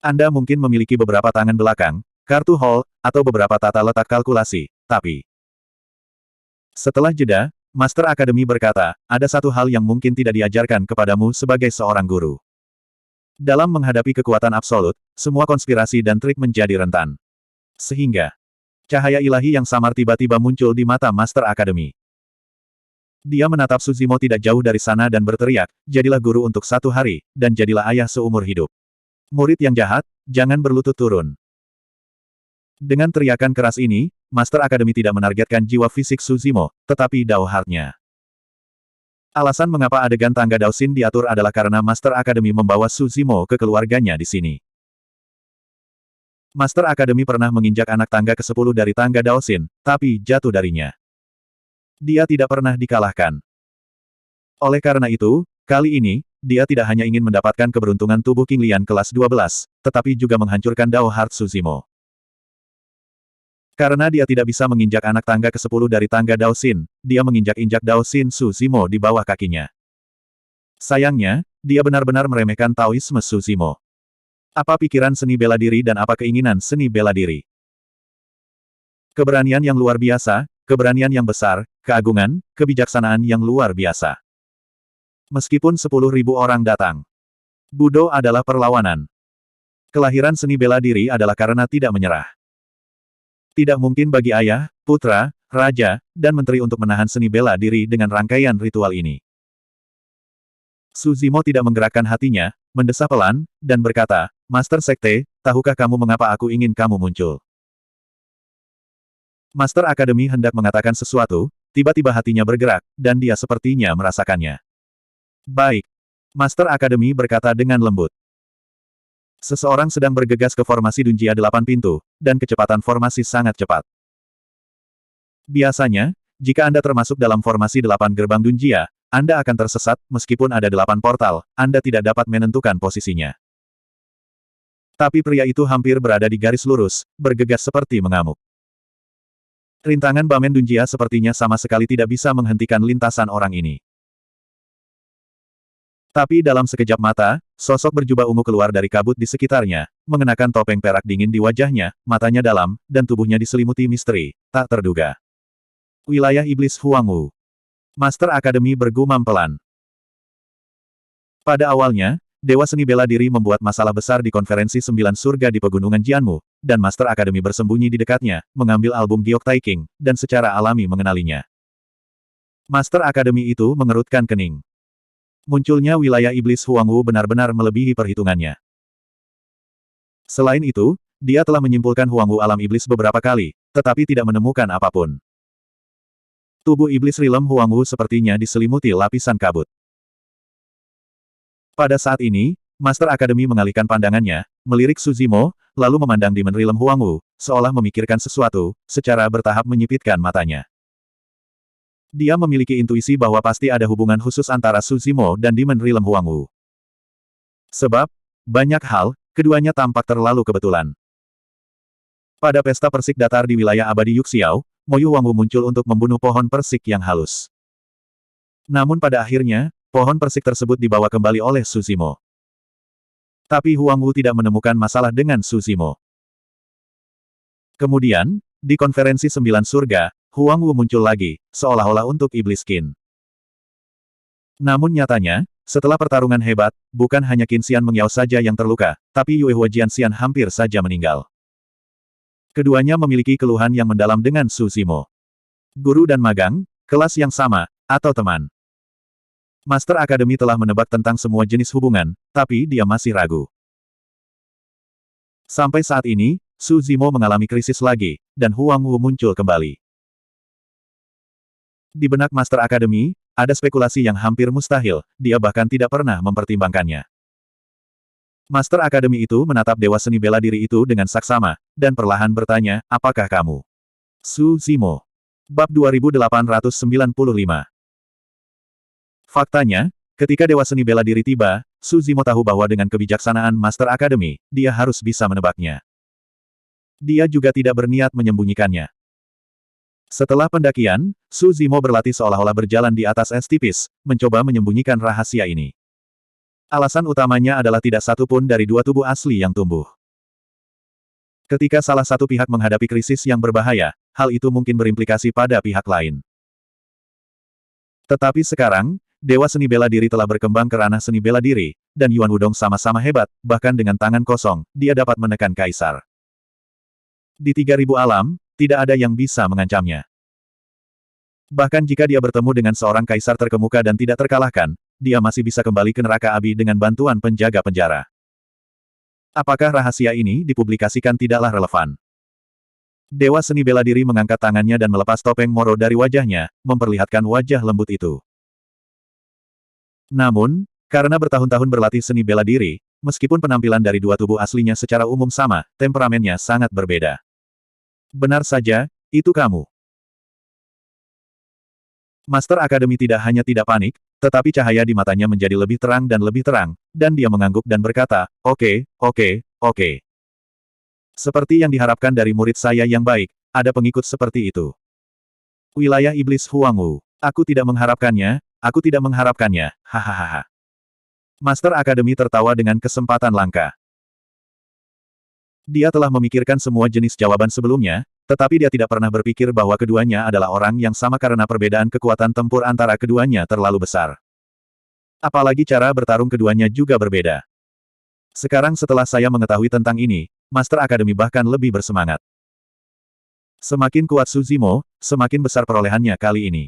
Speaker 1: Anda mungkin memiliki beberapa tangan belakang, kartu hall, atau beberapa tata letak kalkulasi, tapi Setelah jeda, Master Akademi berkata, ada satu hal yang mungkin tidak diajarkan kepadamu sebagai seorang guru. Dalam menghadapi kekuatan absolut, semua konspirasi dan trik menjadi rentan. Sehingga, cahaya ilahi yang samar tiba-tiba muncul di mata Master Akademi. Dia menatap Suzimo tidak jauh dari sana dan berteriak, jadilah guru untuk 1 hari, dan jadilah ayah seumur hidup. Murid yang jahat, jangan berlutut turun. Dengan teriakan keras ini, Master Akademi tidak menargetkan jiwa fisik Suzimo, tetapi Dao Heart-nya. Alasan mengapa adegan tangga Daosin diatur adalah karena Master Akademi membawa Suzimo ke keluarganya di sini. Master Akademi pernah menginjak anak tangga ke-10 dari tangga Daosin, tapi jatuh darinya. Dia tidak pernah dikalahkan. Oleh karena itu, kali ini, dia tidak hanya ingin mendapatkan keberuntungan tubuh King Lian kelas 12, tetapi juga menghancurkan Dao Heart Suzimo. Karena dia tidak bisa menginjak anak tangga ke-10 dari tangga Daosin, dia menginjak-injak Daosin Suzimo di bawah kakinya. Sayangnya, dia benar-benar meremehkan Taoisme Suzimo. Apa pikiran seni bela diri dan apa keinginan seni bela diri? Keberanian yang luar biasa, keberanian yang besar, keagungan, kebijaksanaan yang luar biasa. Meskipun 10.000 orang datang. Budo adalah perlawanan. Kelahiran seni bela diri adalah karena tidak menyerah. Tidak mungkin bagi ayah, putra, raja, dan menteri untuk menahan seni bela diri dengan rangkaian ritual ini. Suzimo tidak menggerakkan hatinya, mendesah pelan, dan berkata, Master Sekte, tahukah kamu mengapa aku ingin kamu muncul? Master Akademi hendak mengatakan sesuatu, tiba-tiba hatinya bergerak, dan dia sepertinya merasakannya. Baik. Master Akademi berkata dengan lembut. Seseorang sedang bergegas ke formasi Dunjia 8 pintu, dan kecepatan formasi sangat cepat. Biasanya, jika Anda termasuk dalam formasi 8 gerbang Dunjia, Anda akan tersesat, meskipun ada 8 portal, Anda tidak dapat menentukan posisinya. Tapi pria itu hampir berada di garis lurus, bergegas seperti mengamuk. Rintangan Bamen Dunjia sepertinya sama sekali tidak bisa menghentikan lintasan orang ini. Tapi dalam sekejap mata, sosok berjubah ungu keluar dari kabut di sekitarnya, mengenakan topeng perak dingin di wajahnya, matanya dalam, dan tubuhnya diselimuti misteri, tak terduga. Wilayah Iblis Huangwu. Master Akademi bergumam pelan. Pada awalnya, Dewa Seni Bela Diri membuat masalah besar di konferensi 9 surga di pegunungan Jianmu, dan Master Akademi bersembunyi di dekatnya, mengambil album Giok Taiking, dan secara alami mengenalinya. Master Akademi itu mengerutkan kening. Munculnya wilayah Iblis Huangwu benar-benar melebihi perhitungannya. Selain itu, dia telah menyimpulkan Huangwu alam iblis beberapa kali, tetapi tidak menemukan apapun. Tubuh iblis Rilem Huangwu sepertinya diselimuti lapisan kabut. Pada saat ini, Master Akademi mengalihkan pandangannya, melirik Suzimo, lalu memandang Demon Rilem Huangwu, seolah memikirkan sesuatu, secara bertahap menyipitkan matanya. Dia memiliki intuisi bahwa pasti ada hubungan khusus antara Suzimo dan Demon Rilem Huangwu. Sebab, banyak hal, keduanya tampak terlalu kebetulan. Pada pesta persik datar di wilayah abadi Yuxiao, Moyu Huangwu muncul untuk membunuh pohon persik yang halus. Namun pada akhirnya, pohon persik tersebut dibawa kembali oleh Suzimo. Tapi Huangwu tidak menemukan masalah dengan Suzimo. Kemudian, di konferensi 9 surga, Huangwu muncul lagi, seolah-olah untuk Iblis Qin. Namun nyatanya, setelah pertarungan hebat, bukan hanya Qin Xian Mengyao saja yang terluka, tapi Yue Hua Jianxian hampir saja meninggal. Keduanya memiliki keluhan yang mendalam dengan Suzimo. Guru dan magang, kelas yang sama, atau teman. Master Akademi telah menebak tentang semua jenis hubungan, tapi dia masih ragu. Sampai saat ini, Suzimo mengalami krisis lagi, dan Huangwu muncul kembali. Di benak Master Akademi, ada spekulasi yang hampir mustahil, dia bahkan tidak pernah mempertimbangkannya. Master Akademi itu menatap Dewa Seni Bela Diri itu dengan saksama, dan perlahan bertanya, apakah kamu? Suzimo. Bab 2895. Faktanya, ketika Dewa Seni Bela Diri tiba, Suzimo tahu bahwa dengan kebijaksanaan Master Akademi, dia harus bisa menebaknya. Dia juga tidak berniat menyembunyikannya. Setelah pendakian, Suzimo berlatih seolah-olah berjalan di atas es tipis, mencoba menyembunyikan rahasia ini. Alasan utamanya adalah tidak satu pun dari 2 tubuh asli yang tumbuh. Ketika salah satu pihak menghadapi krisis yang berbahaya, hal itu mungkin berimplikasi pada pihak lain. Tetapi sekarang, Dewa Seni Bela Diri telah berkembang ke ranah seni bela diri, dan Yuan Wudong sama-sama hebat, bahkan dengan tangan kosong, dia dapat menekan kaisar. Di 3000 alam, tidak ada yang bisa mengancamnya. Bahkan jika dia bertemu dengan seorang kaisar terkemuka dan tidak terkalahkan, dia masih bisa kembali ke neraka api dengan bantuan penjaga penjara. Apakah rahasia ini dipublikasikan tidaklah relevan. Dewa Seni Bela Diri mengangkat tangannya dan melepas topeng Moro dari wajahnya, memperlihatkan wajah lembut itu. Namun, karena bertahun-tahun berlatih seni bela diri, meskipun penampilan dari dua tubuh aslinya secara umum sama, temperamennya sangat berbeda. Benar saja, itu kamu. Master Akademi tidak hanya tidak panik, tetapi cahaya di matanya menjadi lebih terang, dan dia mengangguk dan berkata, oke. Seperti yang diharapkan dari murid saya yang baik, ada pengikut seperti itu. Wilayah Iblis Huangwu. Aku tidak mengharapkannya, hahaha. Master Akademi tertawa dengan kesempatan langka. Dia telah memikirkan semua jenis jawaban sebelumnya, tetapi dia tidak pernah berpikir bahwa keduanya adalah orang yang sama karena perbedaan kekuatan tempur antara keduanya terlalu besar. Apalagi cara bertarung keduanya juga berbeda. Sekarang setelah saya mengetahui tentang ini, Master Akademi bahkan lebih bersemangat. Semakin kuat Suzimo, semakin besar perolehannya kali ini.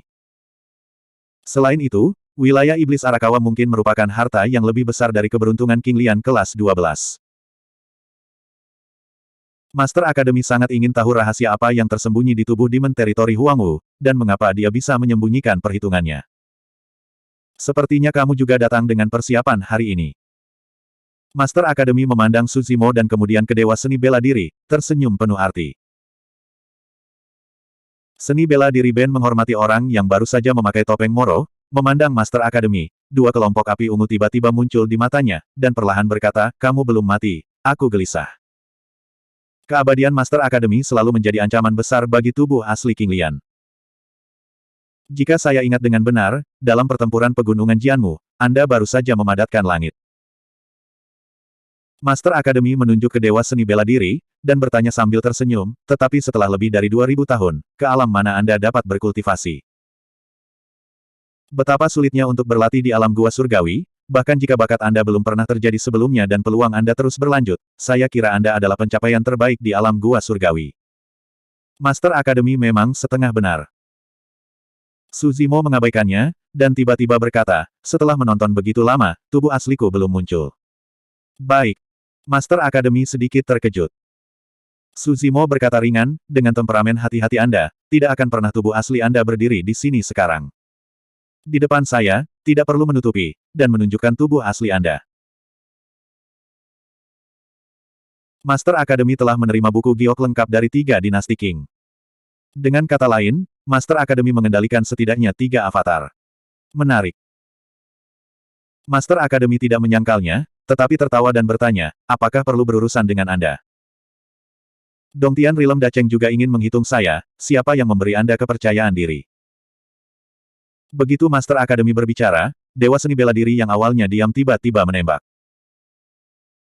Speaker 1: Selain itu, wilayah Iblis Arakawa mungkin merupakan harta yang lebih besar dari keberuntungan King Lian kelas 12. Master Akademi sangat ingin tahu rahasia apa yang tersembunyi di tubuh Demon Teritori Huangwu, dan mengapa dia bisa menyembunyikan perhitungannya. Sepertinya kamu juga datang dengan persiapan hari ini. Master Akademi memandang Suzimo dan kemudian ke Dewa Seni Bela Diri, tersenyum penuh arti. Seni bela diri Ben menghormati orang yang baru saja memakai topeng Moro, memandang Master Akademi, dua kelompok api ungu tiba-tiba muncul di matanya, dan perlahan berkata, kamu belum mati, aku gelisah. Keabadian Master Akademi selalu menjadi ancaman besar bagi tubuh asli King Lian. Jika saya ingat dengan benar, dalam pertempuran pegunungan Jianmu, Anda baru saja memadatkan langit. Master Akademi menunjuk ke Dewa Seni Bela Diri, dan bertanya sambil tersenyum, tetapi setelah lebih dari 2000 tahun, ke alam mana Anda dapat berkultivasi? Betapa sulitnya untuk berlatih di alam gua surgawi, bahkan jika bakat Anda belum pernah terjadi sebelumnya dan peluang Anda terus berlanjut, saya kira Anda adalah pencapaian terbaik di alam gua surgawi. Master Akademi memang setengah benar. Suzimo mengabaikannya, dan tiba-tiba berkata, setelah menonton begitu lama, tubuh asliku belum muncul. Baik. Master Akademi sedikit terkejut. Suzimo berkata ringan, dengan temperamen hati-hati Anda, tidak akan pernah tubuh asli Anda berdiri di sini sekarang. Di depan saya, tidak perlu menutupi, dan menunjukkan tubuh asli Anda. Master Akademi telah menerima buku giok lengkap dari 3 dinasti King. Dengan kata lain, Master Akademi mengendalikan setidaknya 3 avatar. Menarik. Master Akademi tidak menyangkalnya, tetapi tertawa dan bertanya, apakah perlu berurusan dengan Anda? Dongtian Rilem Dacheng juga ingin menghitung saya, siapa yang memberi Anda kepercayaan diri. Begitu Master Akademi berbicara, Dewa Seni Bela Diri yang awalnya diam tiba-tiba menembak.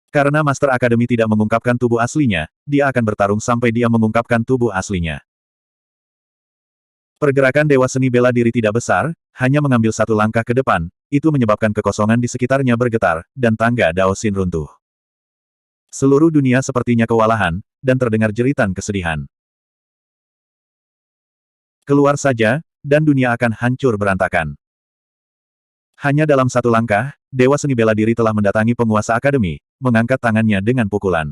Speaker 1: Karena Master Akademi tidak mengungkapkan tubuh aslinya, dia akan bertarung sampai dia mengungkapkan tubuh aslinya. Pergerakan Dewa Seni Bela Diri tidak besar, hanya mengambil satu langkah ke depan, itu menyebabkan kekosongan di sekitarnya bergetar, dan tangga Dao Xin runtuh. Seluruh dunia sepertinya kewalahan, dan terdengar jeritan kesedihan. Keluar saja, dan dunia akan hancur berantakan. Hanya dalam satu langkah, Dewa Seni Bela Diri telah mendatangi penguasa akademi, mengangkat tangannya dengan pukulan.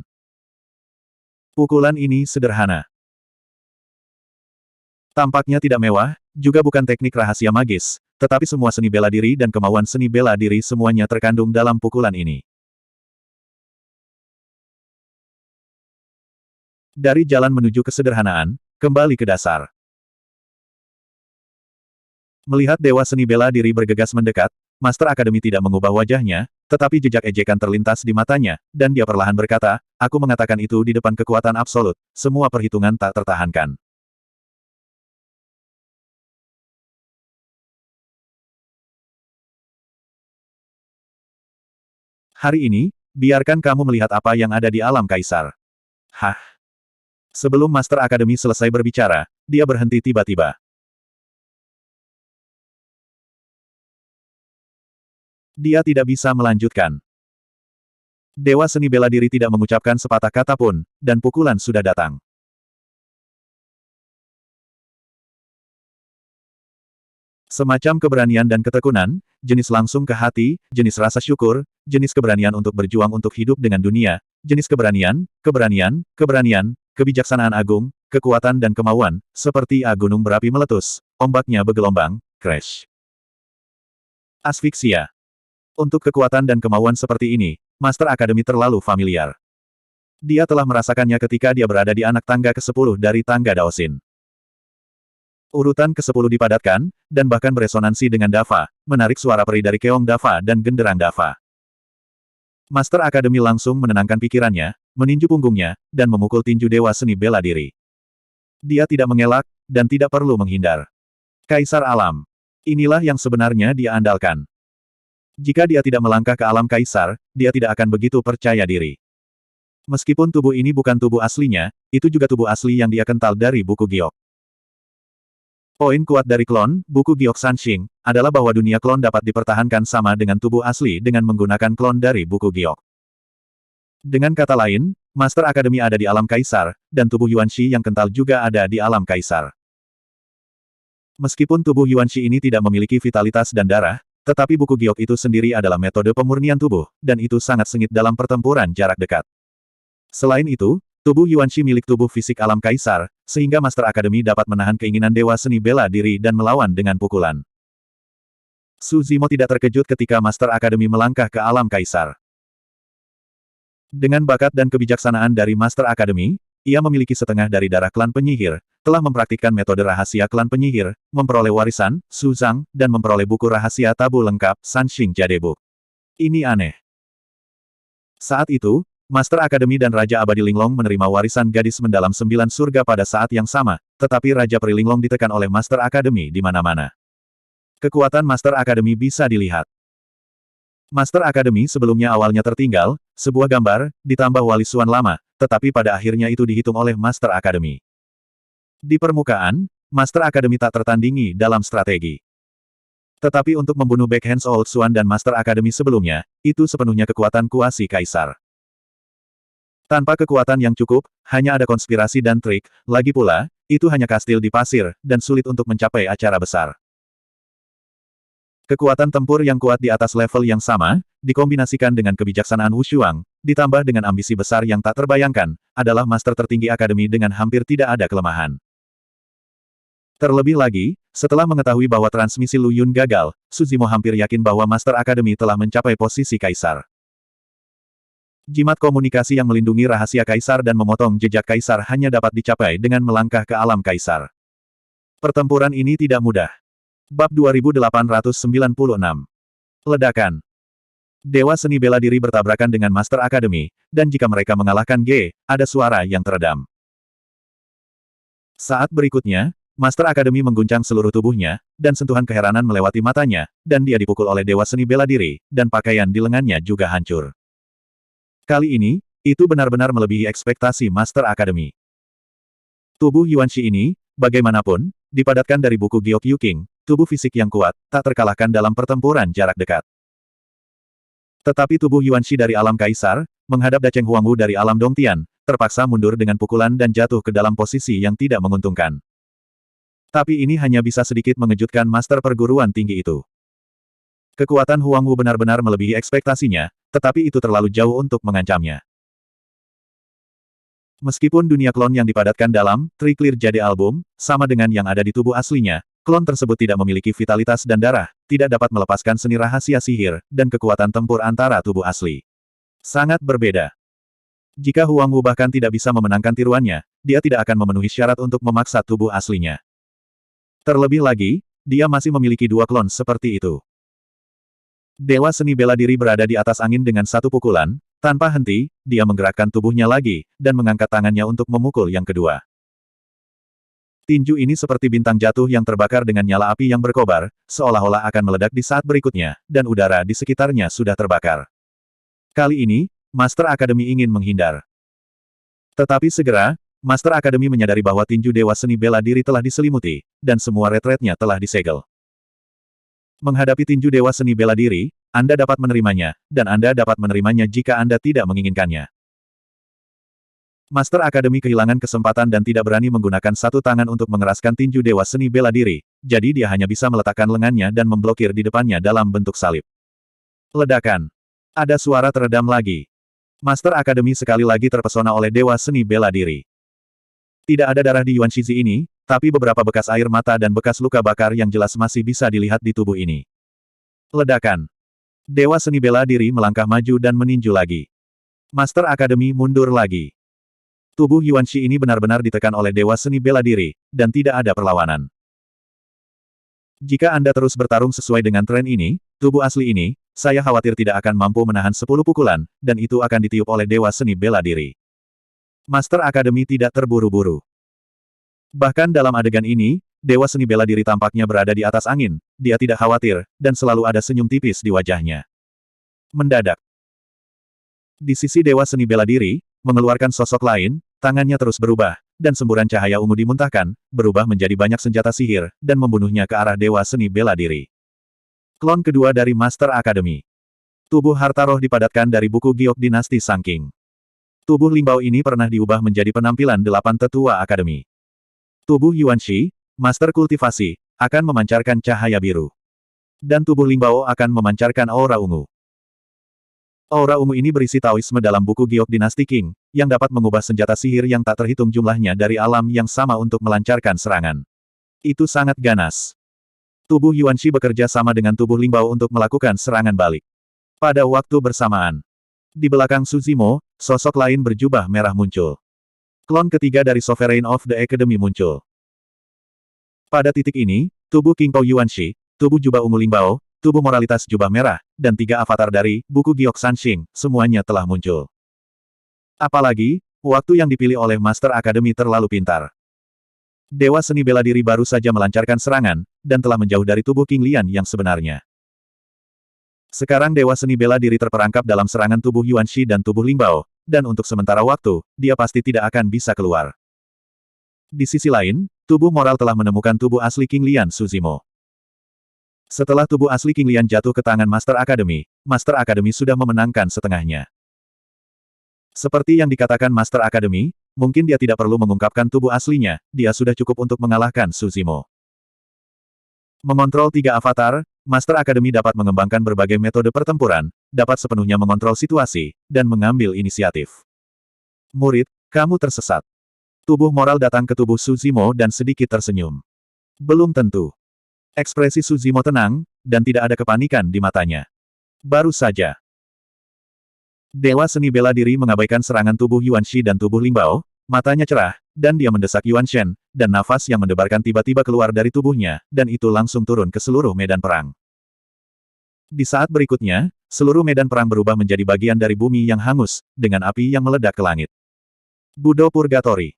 Speaker 1: Pukulan ini sederhana. Tampaknya tidak mewah, juga bukan teknik rahasia magis, tetapi semua seni bela diri dan kemauan seni bela diri semuanya terkandung dalam pukulan ini. Dari jalan menuju kesederhanaan, kembali ke dasar. Melihat Dewa Seni Bela Diri bergegas mendekat, Master Akademi tidak mengubah wajahnya, tetapi jejak ejekan terlintas di matanya, dan dia perlahan berkata, aku mengatakan itu di depan kekuatan absolut, semua perhitungan tak tertahankan. Hari ini, biarkan kamu melihat apa yang ada di alam kaisar. Hah? Sebelum Master Akademi selesai berbicara, dia berhenti tiba-tiba. Dia tidak bisa melanjutkan. Dewa seni bela diri tidak mengucapkan sepatah kata pun, dan pukulan sudah datang. Semacam keberanian dan ketekunan, jenis langsung ke hati, jenis rasa syukur, jenis keberanian untuk berjuang untuk hidup dengan dunia, jenis keberanian, kebijaksanaan agung, kekuatan dan kemauan, seperti gunung berapi meletus, ombaknya bergelombang, crash. Asfiksia. Untuk kekuatan dan kemauan seperti ini, Master Akademi terlalu familiar. Dia telah merasakannya ketika dia berada di anak tangga ke-10 dari tangga Daosin. Urutan ke-10 dipadatkan, dan bahkan beresonansi dengan Dava, menarik suara peri dari keong Dava dan genderang Dava. Master Akademi langsung menenangkan pikirannya, meninju punggungnya, dan memukul tinju dewa seni bela diri. Dia tidak mengelak, dan tidak perlu menghindar. Kaisar Alam. Inilah yang sebenarnya dia andalkan. Jika dia tidak melangkah ke alam kaisar, dia tidak akan begitu percaya diri. Meskipun tubuh ini bukan tubuh aslinya, itu juga tubuh asli yang dia kental dari buku giok. Poin kuat dari klon, buku giok Sanxing, adalah bahwa dunia klon dapat dipertahankan sama dengan tubuh asli dengan menggunakan klon dari buku giok. Dengan kata lain, Master Akademi ada di alam kaisar, dan tubuh Yuanxi yang kental juga ada di alam kaisar. Meskipun tubuh Yuanxi ini tidak memiliki vitalitas dan darah, tetapi buku giok itu sendiri adalah metode pemurnian tubuh, dan itu sangat sengit dalam pertempuran jarak dekat. Selain itu, tubuh Yuanxi milik tubuh fisik alam kaisar, sehingga Master Akademi dapat menahan keinginan dewa seni bela diri dan melawan dengan pukulan. Su Zimo tidak terkejut ketika Master Akademi melangkah ke alam kaisar. Dengan bakat dan kebijaksanaan dari Master Akademi, ia memiliki setengah dari darah klan penyihir, telah mempraktikkan metode rahasia klan penyihir, memperoleh warisan, Su Zhang, dan memperoleh buku rahasia tabu lengkap, Sanxing Jadebook. Ini aneh. Saat itu, Master Akademi dan Raja Abadi Linglong menerima warisan gadis mendalam 9 surga pada saat yang sama, tetapi Raja Peri Linglong ditekan oleh Master Akademi di mana-mana. Kekuatan Master Akademi bisa dilihat. Master Akademi sebelumnya awalnya tertinggal, sebuah gambar, ditambah wali Suan lama, tetapi pada akhirnya itu dihitung oleh Master Akademi. Di permukaan, Master Akademi tak tertandingi dalam strategi. Tetapi untuk membunuh Backhands Old Suan dan Master Akademi sebelumnya, itu sepenuhnya kekuatan kuasi kaisar. Tanpa kekuatan yang cukup, hanya ada konspirasi dan trik, lagi pula, itu hanya kastil di pasir, dan sulit untuk mencapai acara besar. Kekuatan tempur yang kuat di atas level yang sama, dikombinasikan dengan kebijaksanaan Wu Shuang, ditambah dengan ambisi besar yang tak terbayangkan, adalah master tertinggi akademi dengan hampir tidak ada kelemahan. Terlebih lagi, setelah mengetahui bahwa transmisi Lu Yun gagal, Su Zimo hampir yakin bahwa Master Akademi telah mencapai posisi kaisar. Jimat komunikasi yang melindungi rahasia kaisar dan memotong jejak kaisar hanya dapat dicapai dengan melangkah ke alam kaisar. Pertempuran ini tidak mudah. Bab 2896. Ledakan. Dewa seni bela diri bertabrakan dengan Master Akademi, dan jika mereka mengalahkan G, ada suara yang teredam. Saat berikutnya, Master Akademi mengguncang seluruh tubuhnya, dan sentuhan keheranan melewati matanya, dan dia dipukul oleh Dewa seni bela diri, dan pakaian di lengannya juga hancur. Kali ini, itu benar-benar melebihi ekspektasi Master Akademi. Tubuh Yuanxi ini, bagaimanapun, dipadatkan dari buku Giok Yuking, tubuh fisik yang kuat, tak terkalahkan dalam pertempuran jarak dekat. Tetapi tubuh Yuanxi dari alam kaisar, menghadap Dacheng Huangwu dari alam Dongtian, terpaksa mundur dengan pukulan dan jatuh ke dalam posisi yang tidak menguntungkan. Tapi ini hanya bisa sedikit mengejutkan master perguruan tinggi itu. Kekuatan Huangwu benar-benar melebihi ekspektasinya, tetapi itu terlalu jauh untuk mengancamnya. Meskipun dunia klon yang dipadatkan dalam Triclear Jade Album, sama dengan yang ada di tubuh aslinya, klon tersebut tidak memiliki vitalitas dan darah, tidak dapat melepaskan seni rahasia sihir, dan kekuatan tempur antara tubuh asli. Sangat berbeda. Jika Huangwu bahkan tidak bisa memenangkan tiruannya, dia tidak akan memenuhi syarat untuk memaksa tubuh aslinya. Terlebih lagi, dia masih memiliki dua klon seperti itu. Dewa seni bela diri berada di atas angin dengan satu pukulan, tanpa henti, dia menggerakkan tubuhnya lagi, dan mengangkat tangannya untuk memukul yang kedua. Tinju ini seperti bintang jatuh yang terbakar dengan nyala api yang berkobar, seolah-olah akan meledak di saat berikutnya, dan udara di sekitarnya sudah terbakar. Kali ini, Master Akademi ingin menghindar. Tetapi segera, Master Akademi menyadari bahwa tinju Dewa Seni Bela Diri telah diselimuti, dan semua retretnya telah disegel. Menghadapi tinju Dewa Seni Bela Diri, Anda dapat menerimanya, dan Anda dapat menerimanya jika Anda tidak menginginkannya. Master Akademi kehilangan kesempatan dan tidak berani menggunakan satu tangan untuk mengeraskan tinju Dewa Seni Bela Diri, jadi dia hanya bisa meletakkan lengannya dan memblokir di depannya dalam bentuk salib. Ledakan. Ada suara teredam lagi. Master Akademi sekali lagi terpesona oleh Dewa Seni Bela Diri. Tidak ada darah di Yuan Shizi ini, tapi beberapa bekas air mata dan bekas luka bakar yang jelas masih bisa dilihat di tubuh ini. Ledakan. Dewa Seni Bela Diri melangkah maju dan meninju lagi. Master Akademi mundur lagi. Tubuh Yuan Shi ini benar-benar ditekan oleh Dewa Seni Bela Diri, dan tidak ada perlawanan. Jika Anda terus bertarung sesuai dengan tren ini, tubuh asli ini, saya khawatir tidak akan mampu menahan 10 pukulan, dan itu akan ditiup oleh Dewa Seni Bela Diri. Master Akademi tidak terburu-buru. Bahkan dalam adegan ini, Dewa Seni Bela Diri tampaknya berada di atas angin, dia tidak khawatir, dan selalu ada senyum tipis di wajahnya. Mendadak. Di sisi Dewa Seni Bela Diri, mengeluarkan sosok lain, tangannya terus berubah, dan semburan cahaya ungu dimuntahkan, berubah menjadi banyak senjata sihir, dan membunuhnya ke arah Dewa Seni Bela Diri. Klon kedua dari Master Akademi. Tubuh harta roh dipadatkan dari buku Giok Dinasti Sangking. Tubuh Limbao ini pernah diubah menjadi penampilan 8 tetua akademi. Tubuh Yuan Shi, Master Kultivasi, akan memancarkan cahaya biru. Dan tubuh Limbao akan memancarkan aura ungu. Aura ungu ini berisi Taoisme dalam buku Giok Dinasti Qing, yang dapat mengubah senjata sihir yang tak terhitung jumlahnya dari alam yang sama untuk melancarkan serangan. Itu sangat ganas. Tubuh Yuan Shi bekerja sama dengan tubuh Limbao untuk melakukan serangan balik. Pada waktu bersamaan, di belakang Suzimo, sosok lain berjubah merah muncul. Klon ketiga dari Sovereign of the Academy muncul. Pada titik ini, tubuh King Pao Yuan Shi, tubuh jubah ungu Limbao, tubuh moralitas jubah merah, dan 3 avatar dari buku Giok Sanxing, semuanya telah muncul. Apalagi, waktu yang dipilih oleh Master Akademi terlalu pintar. Dewa Seni Bela Diri baru saja melancarkan serangan, dan telah menjauh dari tubuh King Lian yang sebenarnya. Sekarang Dewa Seni Bela Diri terperangkap dalam serangan tubuh Yuan Shi dan tubuh Limbao, dan untuk sementara waktu, dia pasti tidak akan bisa keluar. Di sisi lain, tubuh moral telah menemukan tubuh asli King Lian Suzimo. Setelah tubuh asli King Lian jatuh ke tangan Master Akademi sudah memenangkan setengahnya. Seperti yang dikatakan Master Akademi, mungkin dia tidak perlu mengungkapkan tubuh aslinya, dia sudah cukup untuk mengalahkan Suzimo. Mengontrol 3 avatar, Master Akademi dapat mengembangkan berbagai metode pertempuran, dapat sepenuhnya mengontrol situasi, dan mengambil inisiatif. Murid, kamu tersesat. Tubuh moral datang ke tubuh Suzimo dan sedikit tersenyum. Belum tentu. Ekspresi Suzimo tenang, dan tidak ada kepanikan di matanya. Baru saja. Dewa Seni Bela Diri mengabaikan serangan tubuh Yuan Shi dan tubuh Limbao, matanya cerah, dan dia mendesak Yuan Shen, dan nafas yang mendebarkan tiba-tiba keluar dari tubuhnya, dan itu langsung turun ke seluruh medan perang. Di saat berikutnya, seluruh medan perang berubah menjadi bagian dari bumi yang hangus, dengan api yang meledak ke langit. Budo Purgatory.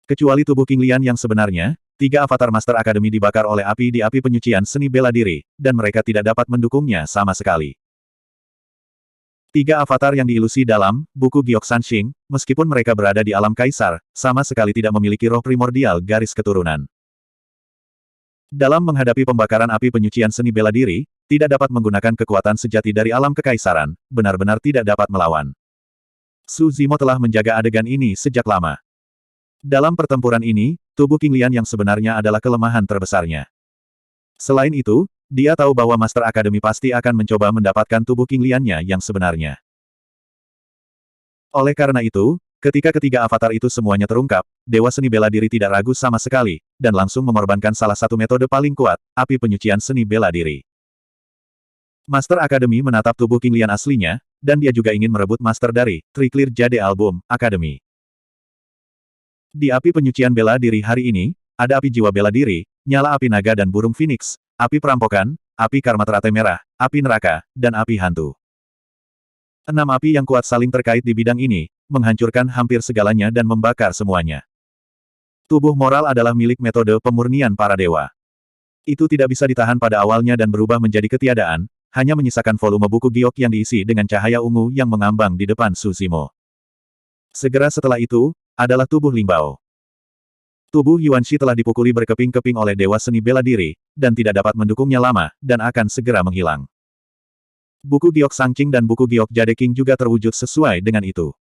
Speaker 1: Kecuali tubuh King Lian yang sebenarnya, 3 avatar Master Akademi dibakar oleh api di api penyucian seni bela diri, dan mereka tidak dapat mendukungnya sama sekali. 3 avatar yang diilusi dalam buku Giok Sanxing, meskipun mereka berada di alam kaisar, sama sekali tidak memiliki roh primordial garis keturunan. Dalam menghadapi pembakaran api penyucian seni bela diri, tidak dapat menggunakan kekuatan sejati dari alam kekaisaran, benar-benar tidak dapat melawan. Suzimo telah menjaga adegan ini sejak lama. Dalam pertempuran ini, tubuh King Lian yang sebenarnya adalah kelemahan terbesarnya. Selain itu, dia tahu bahwa Master Akademi pasti akan mencoba mendapatkan tubuh King Lian-nya yang sebenarnya. Oleh karena itu, ketika ketiga avatar itu semuanya terungkap, Dewa Seni Bela Diri tidak ragu sama sekali, dan langsung mengorbankan salah satu metode paling kuat, api penyucian seni bela diri. Master Akademi menatap tubuh King Lian aslinya, dan dia juga ingin merebut Master dari Triclear Jade Album Academy. Di api penyucian bela diri hari ini, ada api jiwa bela diri, nyala api naga dan burung phoenix, api perampokan, api karma teratai merah, api neraka, dan api hantu. 6 api yang kuat saling terkait di bidang ini, menghancurkan hampir segalanya dan membakar semuanya. Tubuh moral adalah milik metode pemurnian para dewa. Itu tidak bisa ditahan pada awalnya dan berubah menjadi ketiadaan, hanya menyisakan volume buku giok yang diisi dengan cahaya ungu yang mengambang di depan Suzimo. Segera setelah itu, adalah tubuh Limbao. Tubuh Yuanxi telah dipukuli berkeping-keping oleh Dewa Seni Bela Diri, dan tidak dapat mendukungnya lama, dan akan segera menghilang. Buku Giok Sangqing dan buku Giok Jade King juga terwujud sesuai dengan itu.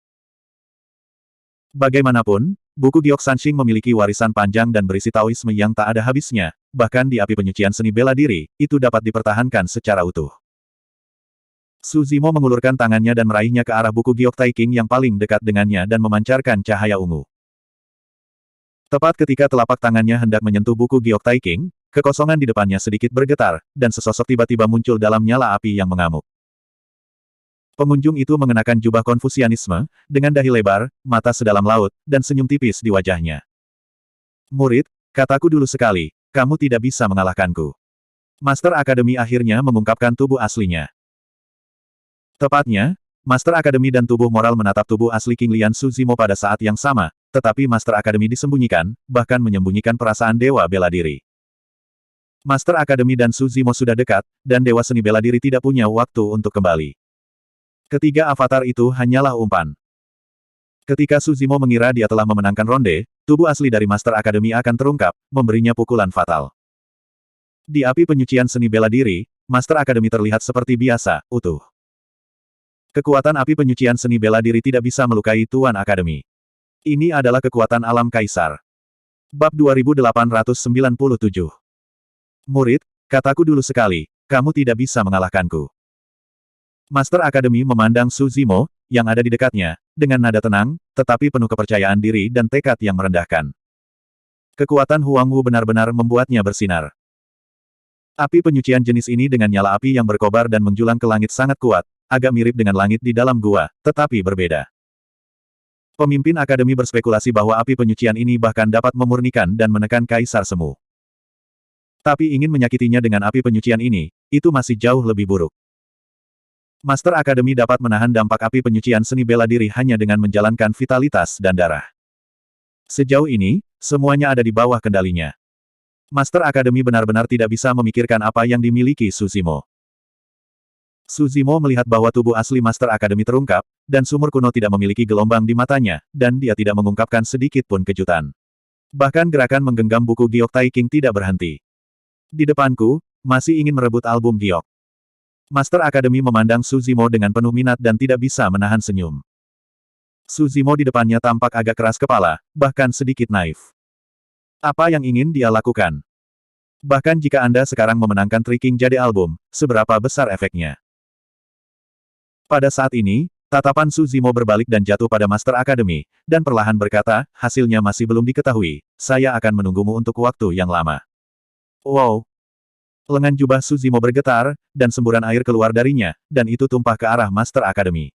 Speaker 1: Bagaimanapun, buku Giok Sanqing memiliki warisan panjang dan berisi Taoisme yang tak ada habisnya, bahkan di api penyucian seni bela diri, itu dapat dipertahankan secara utuh. Su Zimo mengulurkan tangannya dan meraihnya ke arah buku Giok Taiking yang paling dekat dengannya dan memancarkan cahaya ungu. Tepat ketika telapak tangannya hendak menyentuh buku Giok Taiking, kekosongan di depannya sedikit bergetar, dan sesosok tiba-tiba muncul dalam nyala api yang mengamuk. Pengunjung itu mengenakan jubah Konfusianisme, dengan dahi lebar, mata sedalam laut, dan senyum tipis di wajahnya. Murid, kataku dulu sekali, kamu tidak bisa mengalahkanku. Master Akademi akhirnya mengungkapkan tubuh aslinya. Tepatnya, Master Akademi dan tubuh moral menatap tubuh asli King Lian Su Zimo pada saat yang sama, tetapi Master Akademi disembunyikan, bahkan menyembunyikan perasaan Dewa Bela Diri. Master Akademi dan Su Zimo sudah dekat, dan Dewa Seni Bela Diri tidak punya waktu untuk kembali. Ketiga avatar itu hanyalah umpan. Ketika Su Zimo mengira dia telah memenangkan ronde, tubuh asli dari Master Akademi akan terungkap, memberinya pukulan fatal. Di api penyucian seni bela diri, Master Akademi terlihat seperti biasa, utuh. Kekuatan api penyucian seni bela diri tidak bisa melukai Tuan Akademi. Ini adalah kekuatan alam kaisar. Bab 2897. Murid, kataku dulu sekali, kamu tidak bisa mengalahkanku. Master Akademi memandang Su Zimo, yang ada di dekatnya, dengan nada tenang, tetapi penuh kepercayaan diri dan tekad yang merendahkan. Kekuatan Huang Wu benar-benar membuatnya bersinar. Api penyucian jenis ini dengan nyala api yang berkobar dan menjulang ke langit sangat kuat, agak mirip dengan langit di dalam gua, tetapi berbeda. Pemimpin Akademi berspekulasi bahwa api penyucian ini bahkan dapat memurnikan dan menekan Kaisar Semu. Tapi ingin menyakitinya dengan api penyucian ini, itu masih jauh lebih buruk. Master Akademi dapat menahan dampak api penyucian seni bela diri hanya dengan menjalankan vitalitas dan darah. Sejauh ini, semuanya ada di bawah kendalinya. Master Akademi benar-benar tidak bisa memikirkan apa yang dimiliki Su Zimo. Su Zimo melihat bahwa tubuh asli Master Akademi terungkap, dan sumur kuno tidak memiliki gelombang di matanya, dan dia tidak mengungkapkan sedikit pun kejutan. Bahkan gerakan menggenggam buku Giok Taiking tidak berhenti. Di depanku, masih ingin merebut album Giok. Master Akademi memandang Su Zimo dengan penuh minat dan tidak bisa menahan senyum. Su Zimo di depannya tampak agak keras kepala, bahkan sedikit naif. Apa yang ingin dia lakukan? Bahkan jika Anda sekarang memenangkan Tri King Jade album, seberapa besar efeknya? Pada saat ini, tatapan Su Zimo berbalik dan jatuh pada Master Akademi, dan perlahan berkata, hasilnya masih belum diketahui, saya akan menunggumu untuk waktu yang lama. Wow! Lengan jubah Su Zimo bergetar, dan semburan air keluar darinya, dan itu tumpah ke arah Master Akademi.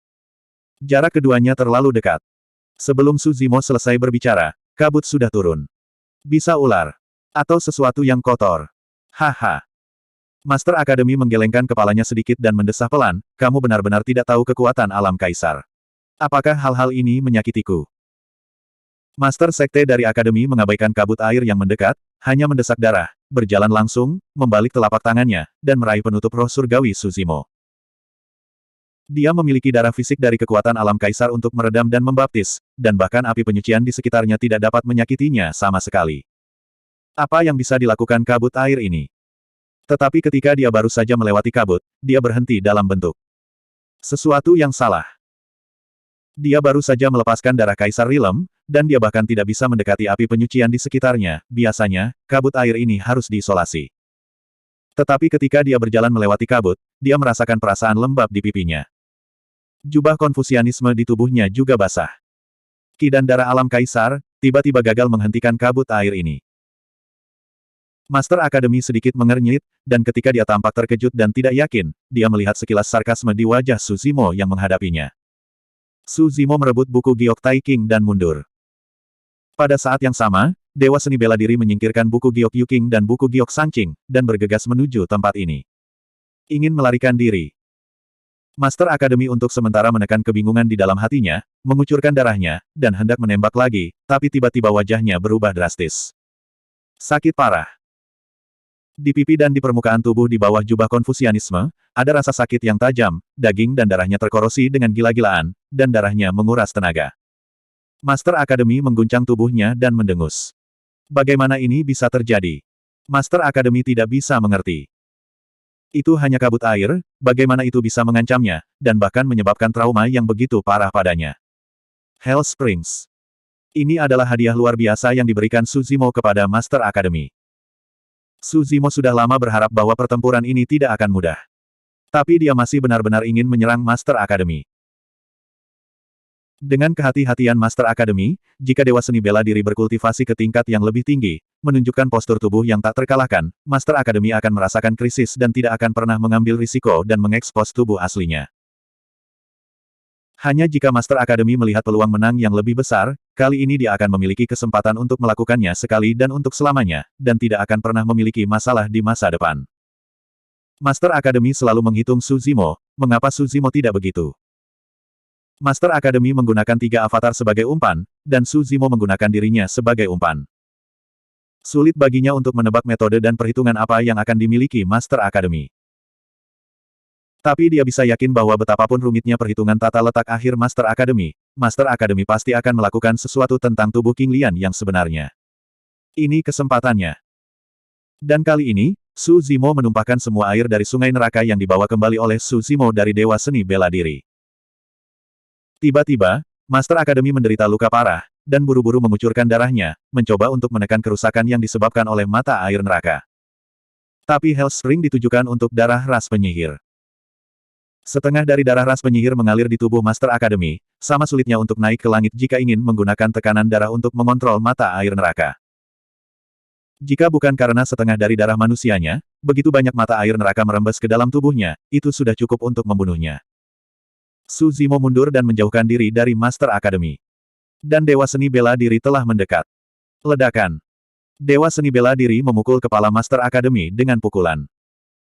Speaker 1: Jarak keduanya terlalu dekat. Sebelum Su Zimo selesai berbicara, kabut sudah turun. Bisa ular. Atau sesuatu yang kotor. Haha. Master Akademi menggelengkan kepalanya sedikit dan mendesah pelan, kamu benar-benar tidak tahu kekuatan alam kaisar. Apakah hal-hal ini menyakitiku? Master Sekte dari Akademi mengabaikan kabut air yang mendekat, hanya mendesak darah, berjalan langsung, membalik telapak tangannya, dan meraih penutup roh surgawi Su Zimo. Dia memiliki darah fisik dari kekuatan alam kaisar untuk meredam dan membaptis, dan bahkan api penyucian di sekitarnya tidak dapat menyakitinya sama sekali. Apa yang bisa dilakukan kabut air ini? Tetapi ketika dia baru saja melewati kabut, dia berhenti dalam bentuk sesuatu yang salah. Dia baru saja melepaskan darah Kaisar Rilem, dan dia bahkan tidak bisa mendekati api penyucian di sekitarnya. Biasanya, kabut air ini harus diisolasi. Tetapi ketika dia berjalan melewati kabut, dia merasakan perasaan lembab di pipinya. Jubah Konfusianisme di tubuhnya juga basah. Ki dan darah alam Kaisar, tiba-tiba gagal menghentikan kabut air ini. Master Akademi sedikit mengernyit, dan ketika dia tampak terkejut dan tidak yakin, dia melihat sekilas sarkasme di wajah Su Zimo yang menghadapinya. Su Zimo merebut buku Giok Taiking dan mundur. Pada saat yang sama, Dewa Seni Bela Diri menyingkirkan buku Giok Yuking dan buku Giok Sangqing, dan bergegas menuju tempat ini. Ingin melarikan diri. Master Akademi untuk sementara menekan kebingungan di dalam hatinya, mengucurkan darahnya, dan hendak menembak lagi, tapi tiba-tiba wajahnya berubah drastis. Sakit parah. Di pipi dan di permukaan tubuh di bawah jubah Konfusianisme, ada rasa sakit yang tajam, daging dan darahnya terkorosi dengan gila-gilaan, dan darahnya menguras tenaga. Master Akademi mengguncang tubuhnya dan mendengus. Bagaimana ini bisa terjadi? Master Akademi tidak bisa mengerti. Itu hanya kabut air, bagaimana itu bisa mengancamnya, dan bahkan menyebabkan trauma yang begitu parah padanya. Hell Springs. Ini adalah hadiah luar biasa yang diberikan Suzimo kepada Master Akademi. Suzimo sudah lama berharap bahwa pertempuran ini tidak akan mudah. Tapi dia masih benar-benar ingin menyerang Master Akademi. Dengan kehati-hatian Master Akademi, jika Dewa Seni Bela Diri berkultivasi ke tingkat yang lebih tinggi, menunjukkan postur tubuh yang tak terkalahkan, Master Akademi akan merasakan krisis dan tidak akan pernah mengambil risiko dan mengekspos tubuh aslinya. Hanya jika Master Akademi melihat peluang menang yang lebih besar, kali ini dia akan memiliki kesempatan untuk melakukannya sekali dan untuk selamanya, dan tidak akan pernah memiliki masalah di masa depan. Master Akademi selalu menghitung Suzimo, mengapa Suzimo tidak begitu? Master Akademi menggunakan 3 avatar sebagai umpan, dan Suzimo menggunakan dirinya sebagai umpan. Sulit baginya untuk menebak metode dan perhitungan apa yang akan dimiliki Master Akademi. Tapi dia bisa yakin bahwa betapapun rumitnya perhitungan tata letak akhir Master Akademi pasti akan melakukan sesuatu tentang tubuh King Lian yang sebenarnya. Ini kesempatannya. Dan kali ini, Suzimo menumpahkan semua air dari sungai neraka yang dibawa kembali oleh Suzimo dari Dewa Seni Bela Diri. Tiba-tiba, Master Akademi menderita luka parah, dan buru-buru mengucurkan darahnya, mencoba untuk menekan kerusakan yang disebabkan oleh mata air neraka. Tapi Hell Spring ditujukan untuk darah ras penyihir. Setengah dari darah ras penyihir mengalir di tubuh Master Akademi, sama sulitnya untuk naik ke langit jika ingin menggunakan tekanan darah untuk mengontrol mata air neraka. Jika bukan karena setengah dari darah manusianya, begitu banyak mata air neraka merembes ke dalam tubuhnya, itu sudah cukup untuk membunuhnya. Suzimo mundur dan menjauhkan diri dari Master Akademi. Dan Dewa Seni Bela Diri telah mendekat. Ledakan. Dewa Seni Bela Diri memukul kepala Master Akademi dengan pukulan.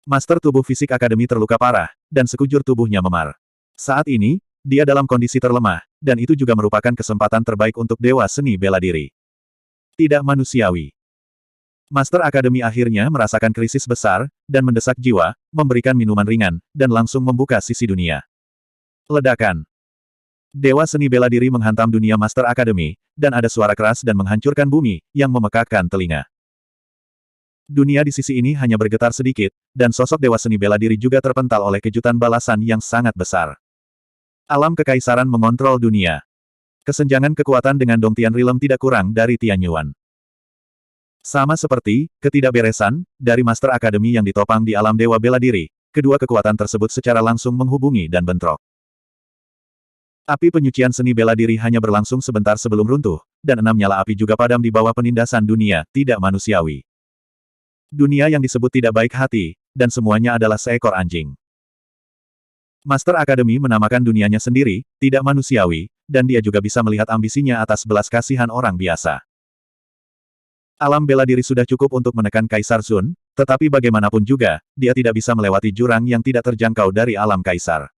Speaker 1: Master tubuh fisik Akademi terluka parah, dan sekujur tubuhnya memar. Saat ini, dia dalam kondisi terlemah, dan itu juga merupakan kesempatan terbaik untuk Dewa Seni Bela Diri. Tidak manusiawi. Master Akademi akhirnya merasakan krisis besar, dan mendesak jiwa, memberikan minuman ringan, dan langsung membuka sisi dunia. Ledakan. Dewa Seni Bela Diri menghantam dunia Master Akademi, dan ada suara keras dan menghancurkan bumi, yang memekakkan telinga. Dunia di sisi ini hanya bergetar sedikit, dan sosok Dewa Seni Bela Diri juga terpental oleh kejutan balasan yang sangat besar. Alam kekaisaran mengontrol dunia. Kesenjangan kekuatan dengan Dongtian Realm tidak kurang dari Tianyuan. Sama seperti ketidakberesan dari Master Akademi yang ditopang di alam Dewa Bela Diri, kedua kekuatan tersebut secara langsung menghubungi dan bentrok. Api penyucian seni bela diri hanya berlangsung sebentar sebelum runtuh, dan 6 nyala api juga padam di bawah penindasan dunia, tidak manusiawi. Dunia yang disebut tidak baik hati, dan semuanya adalah seekor anjing. Master Akademi menamakan dunianya sendiri, tidak manusiawi, dan dia juga bisa melihat ambisinya atas belas kasihan orang biasa. Alam bela diri sudah cukup untuk menekan Kaisar Zun, tetapi bagaimanapun juga, dia tidak bisa melewati jurang yang tidak terjangkau dari alam Kaisar.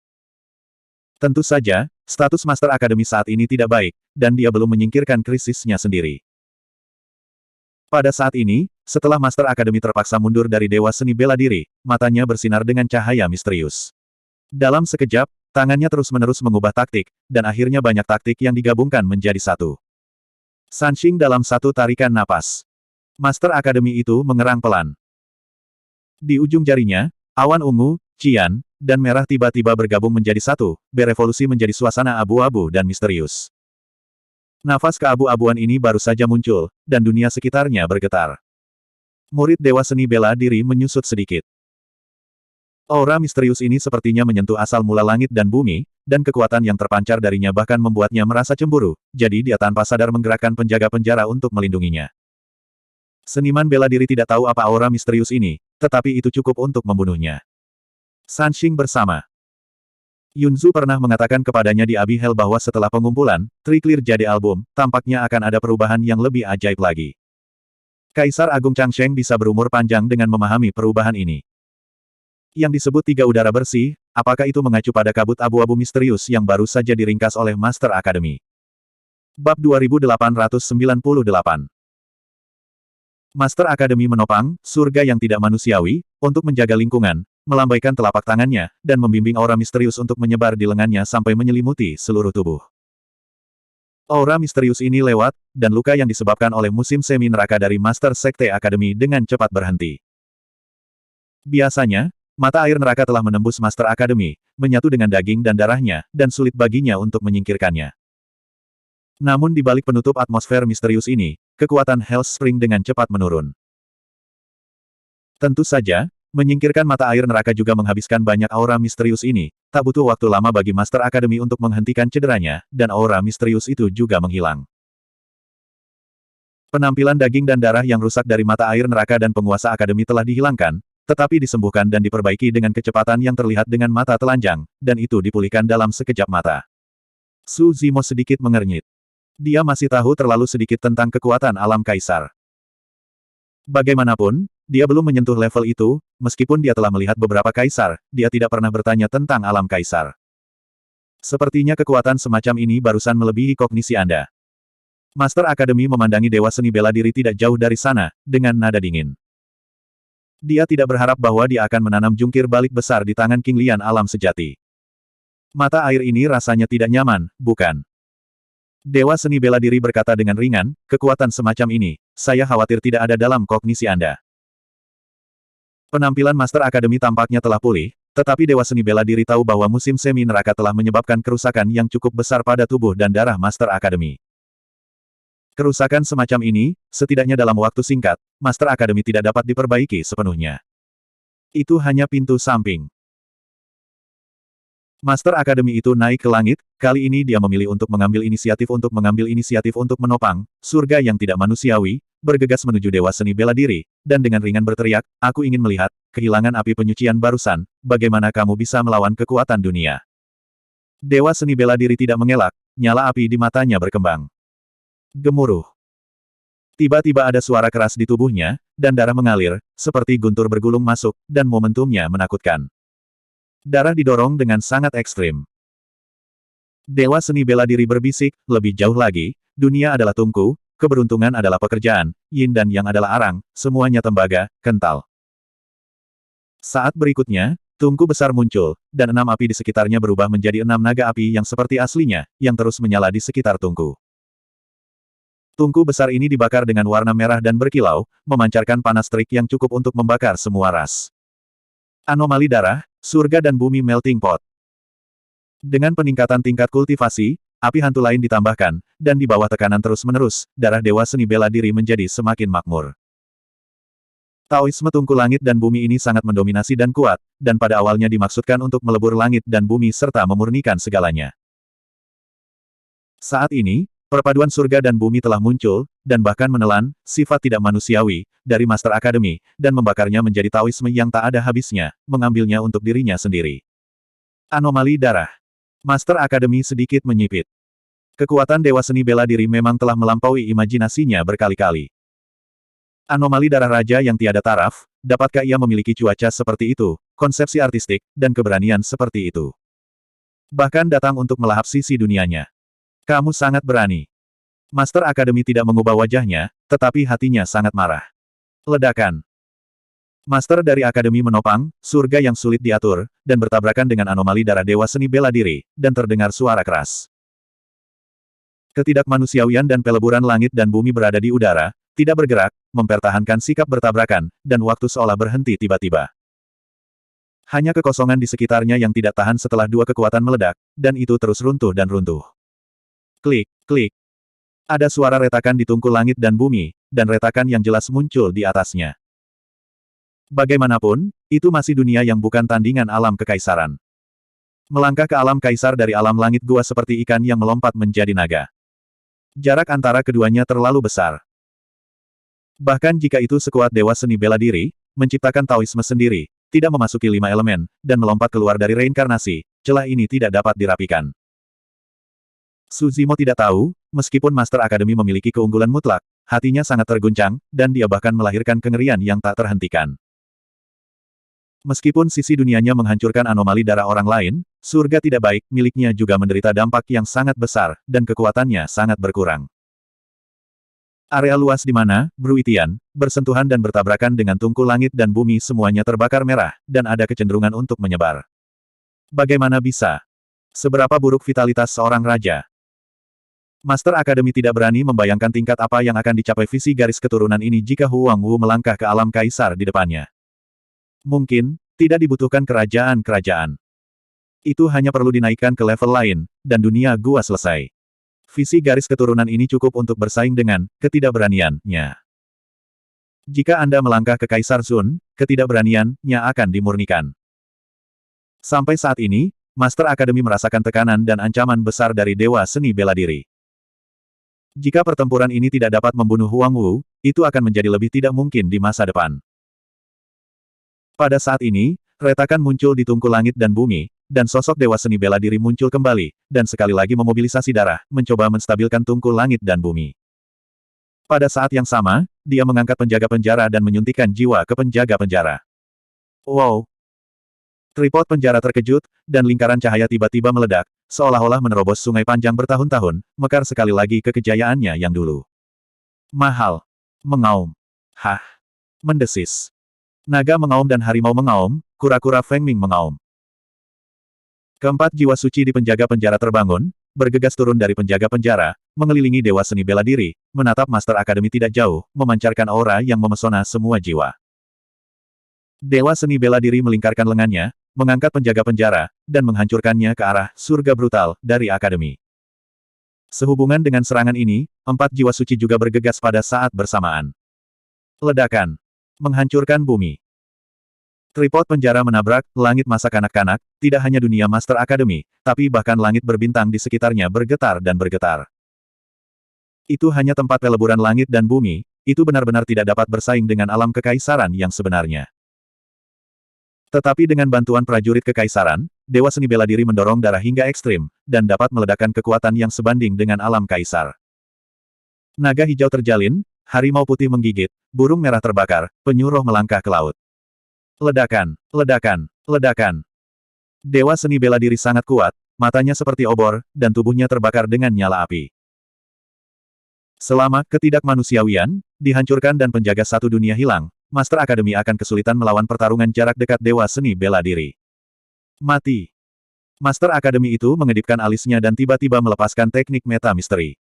Speaker 1: Tentu saja, status Master Akademi saat ini tidak baik, dan dia belum menyingkirkan krisisnya sendiri. Pada saat ini, setelah Master Akademi terpaksa mundur dari Dewa Seni Bela Diri, matanya bersinar dengan cahaya misterius. Dalam sekejap, tangannya terus-menerus mengubah taktik, dan akhirnya banyak taktik yang digabungkan menjadi satu. Sanxing dalam satu tarikan napas. Master Akademi itu mengerang pelan. Di ujung jarinya, awan ungu, cian, dan merah tiba-tiba bergabung menjadi satu, berevolusi menjadi suasana abu-abu dan misterius. Nafas keabu-abuan ini baru saja muncul, dan dunia sekitarnya bergetar. Murid Dewa Seni Bela Diri menyusut sedikit. Aura misterius ini sepertinya menyentuh asal mula langit dan bumi, dan kekuatan yang terpancar darinya bahkan membuatnya merasa cemburu, jadi dia tanpa sadar menggerakkan penjaga penjara untuk melindunginya. Seniman bela diri tidak tahu apa aura misterius ini, tetapi itu cukup untuk membunuhnya. Sanxing bersama Yunzu pernah mengatakan kepadanya di Abyhel bahwa setelah pengumpulan, Triclear jadi album, tampaknya akan ada perubahan yang lebih ajaib lagi. Kaisar Agung Changsheng bisa berumur panjang dengan memahami perubahan ini. Yang disebut 3 udara bersih, apakah itu mengacu pada kabut abu-abu misterius yang baru saja diringkas oleh Master Akademi? Bab 2898. Master Akademi menopang, surga yang tidak manusiawi, untuk menjaga lingkungan, melambaikan telapak tangannya, dan membimbing aura misterius untuk menyebar di lengannya sampai menyelimuti seluruh tubuh. Aura misterius ini lewat, dan luka yang disebabkan oleh musim semi neraka dari Master Sekte Akademi dengan cepat berhenti. Biasanya, mata air neraka telah menembus Master Akademi, menyatu dengan daging dan darahnya, dan sulit baginya untuk menyingkirkannya. Namun di balik penutup atmosfer misterius ini, kekuatan Hell's Spring dengan cepat menurun. Tentu saja, menyingkirkan mata air neraka juga menghabiskan banyak aura misterius ini, tak butuh waktu lama bagi Master Akademi untuk menghentikan cederanya, dan aura misterius itu juga menghilang. Penampilan daging dan darah yang rusak dari mata air neraka dan penguasa Akademi telah dihilangkan, tetapi disembuhkan dan diperbaiki dengan kecepatan yang terlihat dengan mata telanjang, dan itu dipulihkan dalam sekejap mata. Su Zimo sedikit mengernyit. Dia masih tahu terlalu sedikit tentang kekuatan alam kaisar. Bagaimanapun, dia belum menyentuh level itu, meskipun dia telah melihat beberapa kaisar, dia tidak pernah bertanya tentang alam kaisar. Sepertinya kekuatan semacam ini barusan melebihi kognisi Anda. Master Akademi memandangi Dewa Seni Bela Diri tidak jauh dari sana, dengan nada dingin. Dia tidak berharap bahwa dia akan menanam jungkir balik besar di tangan King Lian alam sejati. Mata air ini rasanya tidak nyaman, bukan? Dewa Seni Bela Diri berkata dengan ringan, kekuatan semacam ini, saya khawatir tidak ada dalam kognisi Anda. Penampilan Master Akademi tampaknya telah pulih, tetapi Dewa Seni Bela Diri tahu bahwa musim semi neraka telah menyebabkan kerusakan yang cukup besar pada tubuh dan darah Master Akademi. Kerusakan semacam ini, setidaknya dalam waktu singkat, Master Akademi tidak dapat diperbaiki sepenuhnya. Itu hanya pintu samping. Master Akademi itu naik ke langit, kali ini dia memilih untuk mengambil inisiatif untuk menopang, surga yang tidak manusiawi, bergegas menuju Dewa Seni Bela Diri, dan dengan ringan berteriak, aku ingin melihat, kehilangan api penyucian barusan, bagaimana kamu bisa melawan kekuatan dunia. Dewa Seni Bela Diri tidak mengelak, nyala api di matanya berkembang. Gemuruh. Tiba-tiba ada suara keras di tubuhnya, dan darah mengalir, seperti guntur bergulung masuk, dan momentumnya menakutkan. Darah didorong dengan sangat ekstrim. Dewa Seni Bela Diri berbisik, lebih jauh lagi, dunia adalah tungku, keberuntungan adalah pekerjaan, yin dan yang adalah arang, semuanya tembaga, kental. Saat berikutnya, tungku besar muncul, dan 6 api di sekitarnya berubah menjadi 6 naga api yang seperti aslinya, yang terus menyala di sekitar tungku. Tungku besar ini dibakar dengan warna merah dan berkilau, memancarkan panas terik yang cukup untuk membakar semua ras. Anomali darah, surga dan bumi melting pot. Dengan peningkatan tingkat kultivasi, api hantu lain ditambahkan, dan di bawah tekanan terus-menerus, darah Dewa Seni Bela Diri menjadi semakin makmur. Taoisme tungku langit dan bumi ini sangat mendominasi dan kuat, dan pada awalnya dimaksudkan untuk melebur langit dan bumi serta memurnikan segalanya. Saat ini, perpaduan surga dan bumi telah muncul, dan bahkan menelan, sifat tidak manusiawi, dari Master Akademi, dan membakarnya menjadi Taoisme yang tak ada habisnya, mengambilnya untuk dirinya sendiri. Anomali darah. Master Akademi sedikit menyipit. Kekuatan Dewa Seni Bela Diri memang telah melampaui imajinasinya berkali-kali. Anomali darah raja yang tiada taraf, dapatkah ia memiliki cuaca seperti itu, konsepsi artistik, dan keberanian seperti itu? Bahkan datang untuk melahap sisi dunianya. Kamu sangat berani. Master Akademi tidak mengubah wajahnya, tetapi hatinya sangat marah. Ledakan. Master dari Akademi menopang, surga yang sulit diatur, dan bertabrakan dengan anomali darah Dewa Seni Bela Diri, dan terdengar suara keras. Ketidakmanusiawian dan peleburan langit dan bumi berada di udara, tidak bergerak, mempertahankan sikap bertabrakan, dan waktu seolah berhenti tiba-tiba. Hanya kekosongan di sekitarnya yang tidak tahan setelah dua kekuatan meledak, dan itu terus runtuh dan runtuh. Klik, klik. Ada suara retakan di tungku langit dan bumi, dan retakan yang jelas muncul di atasnya. Bagaimanapun, itu masih dunia yang bukan tandingan alam kekaisaran. Melangkah ke alam kaisar dari alam langit gua seperti ikan yang melompat menjadi naga. Jarak antara keduanya terlalu besar. Bahkan jika itu sekuat Dewa Seni Bela Diri, menciptakan Taoisme sendiri, tidak memasuki 5 elemen, dan melompat keluar dari reinkarnasi, celah ini tidak dapat dirapikan. Su Zimo tidak tahu, meskipun Master Akademi memiliki keunggulan mutlak, hatinya sangat terguncang, dan dia bahkan melahirkan kengerian yang tak terhentikan. Meskipun sisi dunianya menghancurkan anomali darah orang lain, surga tidak baik miliknya juga menderita dampak yang sangat besar, dan kekuatannya sangat berkurang. Area luas di mana, Bruitian, bersentuhan dan bertabrakan dengan tungku langit dan bumi semuanya terbakar merah, dan ada kecenderungan untuk menyebar. Bagaimana bisa? Seberapa buruk vitalitas seorang raja? Master Akademi tidak berani membayangkan tingkat apa yang akan dicapai visi garis keturunan ini jika Huang Wu melangkah ke alam kaisar di depannya. Mungkin, tidak dibutuhkan kerajaan-kerajaan. Itu hanya perlu dinaikkan ke level lain, dan dunia gua selesai. Visi garis keturunan ini cukup untuk bersaing dengan ketidakberaniannya. Jika Anda melangkah ke Kaisar Zun, ketidakberaniannya akan dimurnikan. Sampai saat ini, Master Akademi merasakan tekanan dan ancaman besar dari Dewa Seni Bela Diri. Jika pertempuran ini tidak dapat membunuh Huang Wu, itu akan menjadi lebih tidak mungkin di masa depan. Pada saat ini, retakan muncul di tungku langit dan bumi, dan sosok Dewa Seni Bela Diri muncul kembali, dan sekali lagi memobilisasi darah, mencoba menstabilkan tungku langit dan bumi. Pada saat yang sama, dia mengangkat penjaga penjara dan menyuntikkan jiwa ke penjaga penjara. Wow! Tripod penjara terkejut, dan lingkaran cahaya tiba-tiba meledak, seolah-olah menerobos sungai panjang bertahun-tahun, mekar sekali lagi ke kejayaannya yang dulu. Mahal. Mengaum. Hah. Mendesis. Naga mengaum dan harimau mengaum, kura-kura Feng Ming mengaum. Keempat jiwa suci di penjaga penjara terbangun, bergegas turun dari penjaga penjara, mengelilingi Dewa Seni Bela Diri, menatap Master Akademi tidak jauh, memancarkan aura yang memesona semua jiwa. Dewa Seni Bela Diri melingkarkan lengannya, mengangkat penjaga penjara, dan menghancurkannya ke arah surga brutal dari Akademi. Sehubungan dengan serangan ini, empat jiwa suci juga bergegas pada saat bersamaan. Ledakan. Menghancurkan bumi. Tripod penjara menabrak langit masa kanak-kanak, tidak hanya dunia Master Akademi, tapi bahkan langit berbintang di sekitarnya bergetar dan bergetar. Itu hanya tempat peleburan langit dan bumi, itu benar-benar tidak dapat bersaing dengan alam kekaisaran yang sebenarnya. Tetapi dengan bantuan prajurit kekaisaran, Dewa Seni Bela Diri mendorong darah hingga ekstrim, dan dapat meledakkan kekuatan yang sebanding dengan alam kaisar. Naga hijau terjalin, harimau putih menggigit, burung merah terbakar, penyuruh melangkah ke laut. Ledakan, ledakan, ledakan. Dewa Seni Bela Diri sangat kuat, matanya seperti obor, dan tubuhnya terbakar dengan nyala api. Selama ketidakmanusiawian dihancurkan dan penjaga satu dunia hilang, Master Akademi akan kesulitan melawan pertarungan jarak dekat Dewa Seni Bela Diri. Mati. Master Akademi itu mengedipkan alisnya dan tiba-tiba melepaskan teknik meta misteri.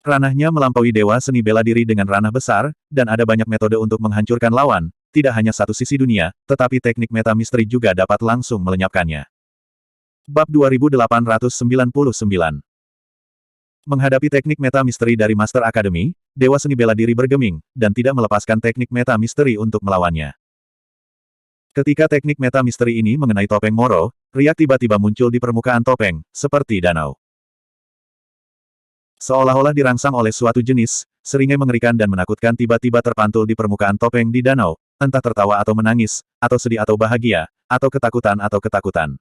Speaker 1: Ranahnya melampaui Dewa Seni Bela Diri dengan ranah besar, dan ada banyak metode untuk menghancurkan lawan, tidak hanya satu sisi dunia, tetapi teknik meta misteri juga dapat langsung melenyapkannya. Bab 2899. Menghadapi teknik meta misteri dari Master Akademi, Dewa Seni Bela Diri bergeming, dan tidak melepaskan teknik meta misteri untuk melawannya. Ketika teknik meta misteri ini mengenai topeng Moro, riak tiba-tiba muncul di permukaan topeng, seperti danau. Seolah-olah dirangsang oleh suatu jenis, seringai mengerikan dan menakutkan tiba-tiba terpantul di permukaan topeng di danau, entah tertawa atau menangis, atau sedih atau bahagia, atau ketakutan.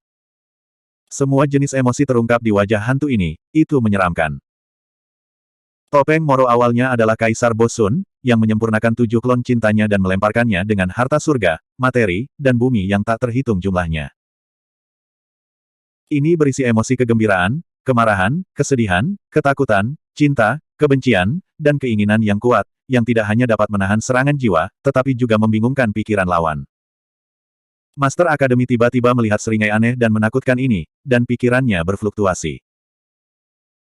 Speaker 1: Semua jenis emosi terungkap di wajah hantu ini, itu menyeramkan. Topeng Moro awalnya adalah Kaisar Bosun, yang menyempurnakan 7 klon cintanya dan melemparkannya dengan harta surga, materi, dan bumi yang tak terhitung jumlahnya. Ini berisi emosi kegembiraan, kemarahan, kesedihan, ketakutan, cinta, kebencian, dan keinginan yang kuat, yang tidak hanya dapat menahan serangan jiwa, tetapi juga membingungkan pikiran lawan. Master Akademi tiba-tiba melihat seringai aneh dan menakutkan ini, dan pikirannya berfluktuasi.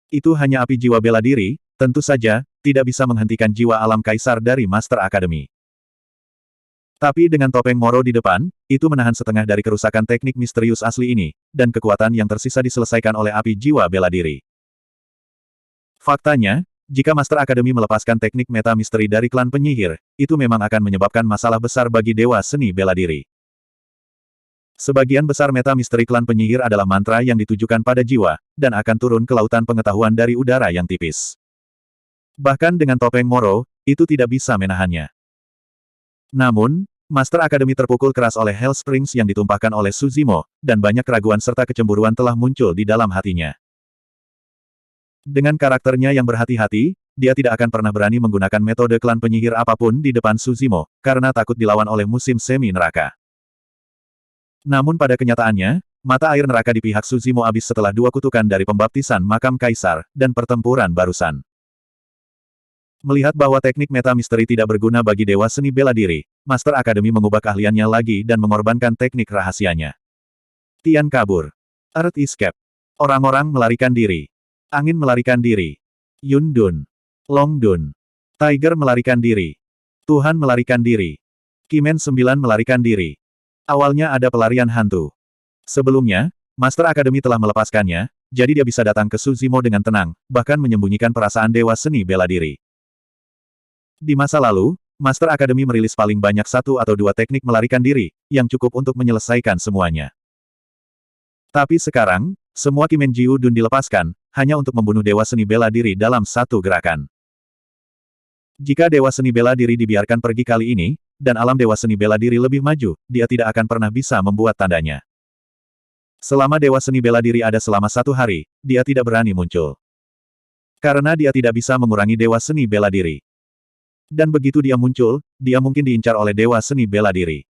Speaker 1: Itu hanya api jiwa bela diri, tentu saja, tidak bisa menghentikan jiwa alam kaisar dari Master Akademi. Tapi dengan topeng Moro di depan, itu menahan setengah dari kerusakan teknik misterius asli ini, dan kekuatan yang tersisa diselesaikan oleh api jiwa bela diri. Faktanya, jika Master Akademi melepaskan teknik meta misteri dari klan penyihir, itu memang akan menyebabkan masalah besar bagi Dewa Seni Bela Diri. Sebagian besar meta misteri klan penyihir adalah mantra yang ditujukan pada jiwa, dan akan turun ke lautan pengetahuan dari udara yang tipis. Bahkan dengan topeng Moro, itu tidak bisa menahannya. Namun, Master Akademi terpukul keras oleh Hell Springs yang ditumpahkan oleh Suzimo, dan banyak keraguan serta kecemburuan telah muncul di dalam hatinya. Dengan karakternya yang berhati-hati, dia tidak akan pernah berani menggunakan metode klan penyihir apapun di depan Suzimo, karena takut dilawan oleh musim semi neraka. Namun pada kenyataannya, mata air neraka di pihak Suzimo habis setelah 2 kutukan dari pembaptisan makam kaisar, dan pertempuran barusan. Melihat bahwa teknik meta misteri tidak berguna bagi Dewa Seni Bela Diri, Master Akademi mengubah keahliannya lagi dan mengorbankan teknik rahasianya. Tian kabur. Earth Escape. Orang-orang melarikan diri. Angin melarikan diri. Yun Dun. Long Dun. Tiger melarikan diri. Tuhan melarikan diri. Kimen 9 melarikan diri. Awalnya ada pelarian hantu. Sebelumnya, Master Academy telah melepaskannya, jadi dia bisa datang ke Suzimo dengan tenang, bahkan menyembunyikan perasaan dewa seni bela diri. Di masa lalu, Master Academy merilis paling banyak 1 atau 2 teknik melarikan diri, yang cukup untuk menyelesaikan semuanya. Tapi sekarang, semua Kimen Jiu Dun dilepaskan, hanya untuk membunuh dewa seni bela diri dalam satu gerakan. Jika dewa seni bela diri dibiarkan pergi kali ini, dan alam dewa seni bela diri lebih maju, dia tidak akan pernah bisa membuat tandanya. Selama dewa seni bela diri ada selama 1 hari, dia tidak berani muncul. Karena dia tidak bisa mengurangi dewa seni bela diri. Dan begitu dia muncul, dia mungkin diincar oleh dewa seni bela diri.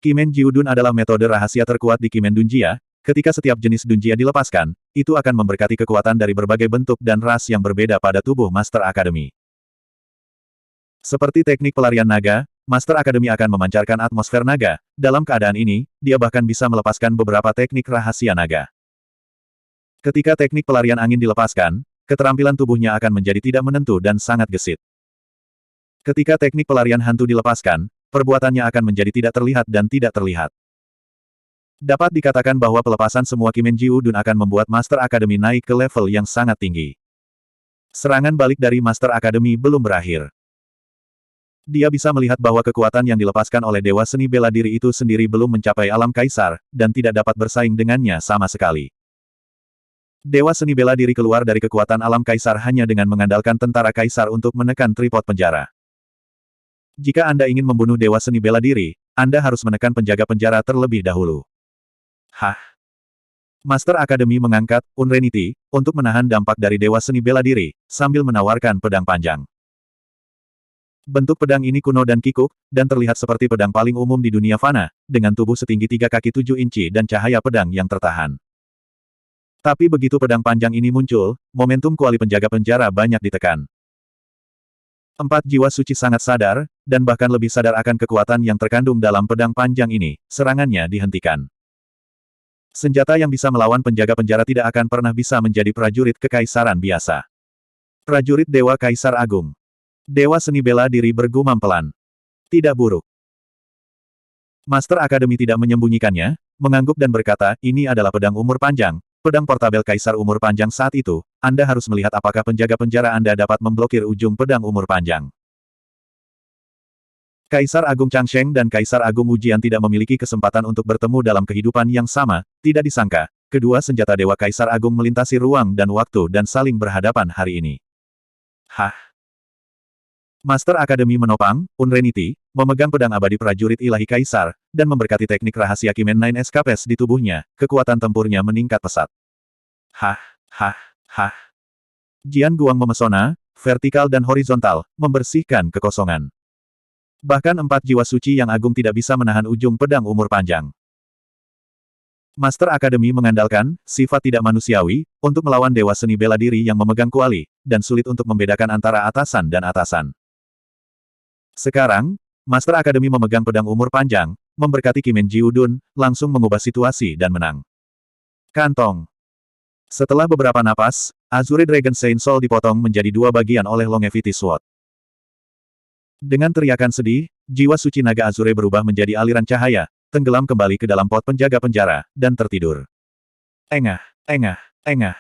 Speaker 1: Kimen Jiu Dun adalah metode rahasia terkuat di Kimen Dunjia. Ketika setiap jenis Dunjia dilepaskan, itu akan memberkati kekuatan dari berbagai bentuk dan ras yang berbeda pada tubuh Master Academy. Seperti teknik pelarian naga, Master Academy akan memancarkan atmosfer naga. Dalam keadaan ini, dia bahkan bisa melepaskan beberapa teknik rahasia naga. Ketika teknik pelarian angin dilepaskan, keterampilan tubuhnya akan menjadi tidak menentu dan sangat gesit. Ketika teknik pelarian hantu dilepaskan, perbuatannya akan menjadi tidak terlihat dan tidak terlihat. Dapat dikatakan bahwa pelepasan semua Kimen Jiu Dun akan membuat Master Academy naik ke level yang sangat tinggi. Serangan balik dari Master Academy belum berakhir. Dia bisa melihat bahwa kekuatan yang dilepaskan oleh Dewa Seni Bela Diri itu sendiri belum mencapai alam Kaisar, dan tidak dapat bersaing dengannya sama sekali. Dewa Seni Bela Diri keluar dari kekuatan alam Kaisar hanya dengan mengandalkan tentara Kaisar untuk menekan tripod penjara. Jika Anda ingin membunuh Dewa Seni Bela Diri, Anda harus menekan penjaga penjara terlebih dahulu. Hah? Master Academy mengangkat Unrenity untuk menahan dampak dari Dewa Seni Bela Diri, sambil menawarkan pedang panjang. Bentuk pedang ini kuno dan kikuk, dan terlihat seperti pedang paling umum di dunia fana, dengan tubuh setinggi 3 kaki 7 inci dan cahaya pedang yang tertahan. Tapi begitu pedang panjang ini muncul, momentum kuali penjaga penjara banyak ditekan. 4 jiwa suci sangat sadar, dan bahkan lebih sadar akan kekuatan yang terkandung dalam pedang panjang ini, serangannya dihentikan. Senjata yang bisa melawan penjaga penjara tidak akan pernah bisa menjadi prajurit kekaisaran biasa. Prajurit Dewa Kaisar Agung. Dewa Seni Bela Diri bergumam pelan. Tidak buruk. Master Academy tidak menyembunyikannya, mengangguk dan berkata, ini adalah pedang umur panjang, pedang portabel Kaisar umur panjang saat itu, Anda harus melihat apakah penjaga penjara Anda dapat memblokir ujung pedang umur panjang. Kaisar Agung Changsheng dan Kaisar Agung Wujian tidak memiliki kesempatan untuk bertemu dalam kehidupan yang sama, tidak disangka, kedua senjata Dewa Kaisar Agung melintasi ruang dan waktu dan saling berhadapan hari ini. Hah? Master Academy menopang, Unrenity, memegang pedang abadi prajurit ilahi Kaisar, dan memberkati teknik rahasia Kimen Nine Escapes di tubuhnya, kekuatan tempurnya meningkat pesat. Hah, hah, hah. Jian Guang memesona, vertikal dan horizontal, membersihkan kekosongan. Bahkan 4 jiwa suci yang agung tidak bisa menahan ujung pedang umur panjang. Master Academy mengandalkan sifat tidak manusiawi untuk melawan Dewa Seni Bela Diri yang memegang kuali, dan sulit untuk membedakan antara atasan dan atasan. Sekarang, Master Academy memegang pedang umur panjang, memberkati Kimen Jiu Dun, langsung mengubah situasi dan menang. Kantong. Setelah beberapa napas, Azure Dragon Saint Soul dipotong menjadi 2 bagian oleh Longevity Sword. Dengan teriakan sedih, jiwa suci naga Azure berubah menjadi aliran cahaya, tenggelam kembali ke dalam pot penjaga penjara, dan tertidur. Engah, engah, engah.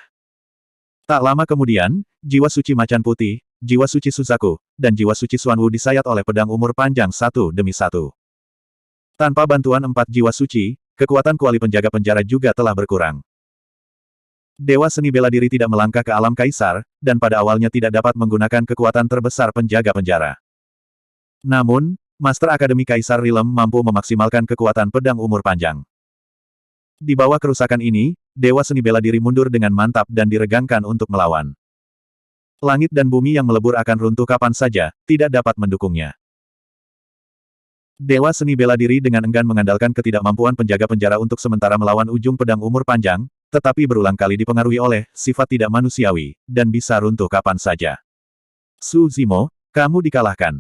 Speaker 1: Tak lama kemudian, jiwa suci macan putih, jiwa suci Suzaku, dan jiwa suci Xuanwu disayat oleh pedang umur panjang satu demi satu. Tanpa bantuan 4 jiwa suci, kekuatan kuali penjaga penjara juga telah berkurang. Dewa Seni Bela Diri tidak melangkah ke alam Kaisar, dan pada awalnya tidak dapat menggunakan kekuatan terbesar penjaga penjara. Namun, Master Akademi Kaisar Rilem mampu memaksimalkan kekuatan pedang umur panjang. Di bawah kerusakan ini, Dewa Seni Bela Diri mundur dengan mantap dan diregangkan untuk melawan. Langit dan bumi yang melebur akan runtuh kapan saja, tidak dapat mendukungnya. Dewa Seni Bela Diri dengan enggan mengandalkan ketidakmampuan penjaga penjara untuk sementara melawan ujung pedang umur panjang, tetapi berulang kali dipengaruhi oleh sifat tidak manusiawi, dan bisa runtuh kapan saja. Suzimo, kamu dikalahkan.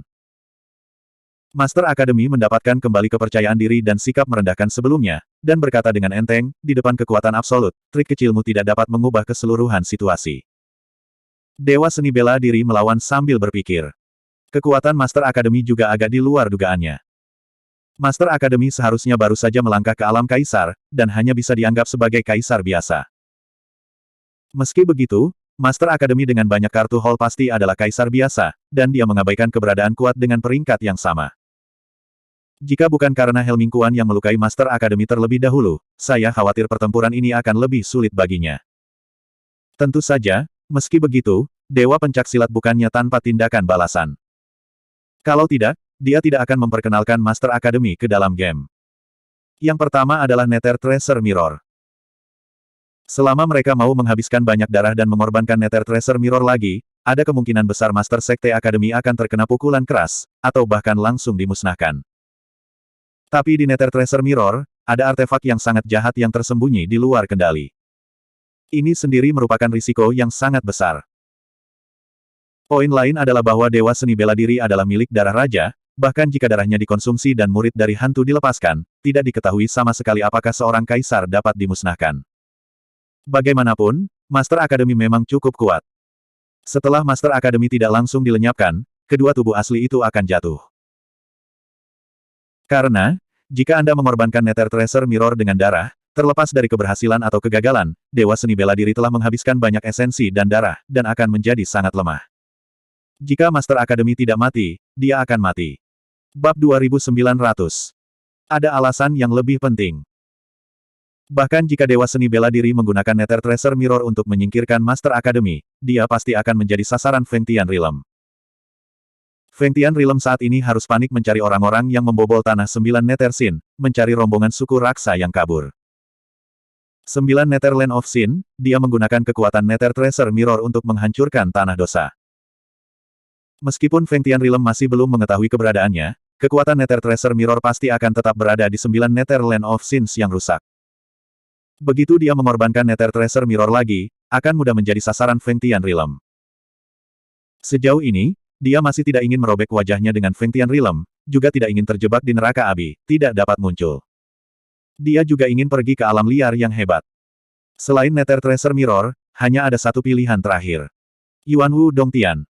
Speaker 1: Master Academy mendapatkan kembali kepercayaan diri dan sikap merendahkan sebelumnya, dan berkata dengan enteng, di depan kekuatan absolut, trik kecilmu tidak dapat mengubah keseluruhan situasi. Dewa seni bela diri melawan sambil berpikir. Kekuatan Master Akademi juga agak di luar dugaannya. Master Akademi seharusnya baru saja melangkah ke alam kaisar, dan hanya bisa dianggap sebagai kaisar biasa. Meski begitu, Master Akademi dengan banyak kartu hall pasti adalah kaisar biasa, dan dia mengabaikan keberadaan kuat dengan peringkat yang sama. Jika bukan karena Helming Kuan yang melukai Master Akademi terlebih dahulu, saya khawatir pertempuran ini akan lebih sulit baginya. Tentu saja, meski begitu, Dewa Pencaksilat bukannya tanpa tindakan balasan. Kalau tidak, dia tidak akan memperkenalkan Master Akademi ke dalam game. Yang pertama adalah Nether Treasure Mirror. Selama mereka mau menghabiskan banyak darah dan mengorbankan Nether Treasure Mirror lagi, ada kemungkinan besar Master Sekte Akademi akan terkena pukulan keras, atau bahkan langsung dimusnahkan. Tapi di Nether Treasure Mirror, ada artefak yang sangat jahat yang tersembunyi di luar kendali. Ini sendiri merupakan risiko yang sangat besar. Poin lain adalah bahwa Dewa Seni Bela Diri adalah milik darah raja, bahkan jika darahnya dikonsumsi dan murid dari hantu dilepaskan, tidak diketahui sama sekali apakah seorang kaisar dapat dimusnahkan. Bagaimanapun, Master Akademi memang cukup kuat. Setelah Master Akademi tidak langsung dilenyapkan, kedua tubuh asli itu akan jatuh. Karena, jika Anda mengorbankan Nether Treasure Mirror dengan darah, terlepas dari keberhasilan atau kegagalan, Dewa Seni Bela Diri telah menghabiskan banyak esensi dan darah, dan akan menjadi sangat lemah. Jika Master Akademi tidak mati, dia akan mati. Bab 2900. Ada alasan yang lebih penting. Bahkan jika Dewa Seni Bela Diri menggunakan Nether Treasure Mirror untuk menyingkirkan Master Akademi, dia pasti akan menjadi sasaran Feng Tian Realm. Feng Tian Realm saat ini harus panik mencari orang-orang yang membobol tanah 9 Nether Sin, mencari rombongan suku raksa yang kabur. 9 Nether Land of Sin, dia menggunakan kekuatan Nether Treasure Mirror untuk menghancurkan tanah dosa. Meskipun Feng Tian Realm masih belum mengetahui keberadaannya, kekuatan Nether Treasure Mirror pasti akan tetap berada di 9 Nether Land of Sins yang rusak. Begitu dia mengorbankan Nether Treasure Mirror lagi, akan mudah menjadi sasaran Feng Tian Realm. Sejauh ini, dia masih tidak ingin merobek wajahnya dengan Feng Tian Realm, juga tidak ingin terjebak di neraka api, tidak dapat muncul. Dia juga ingin pergi ke alam liar yang hebat. Selain Nether Treasure Mirror, hanya ada satu pilihan terakhir. Yuanwu Dongtian.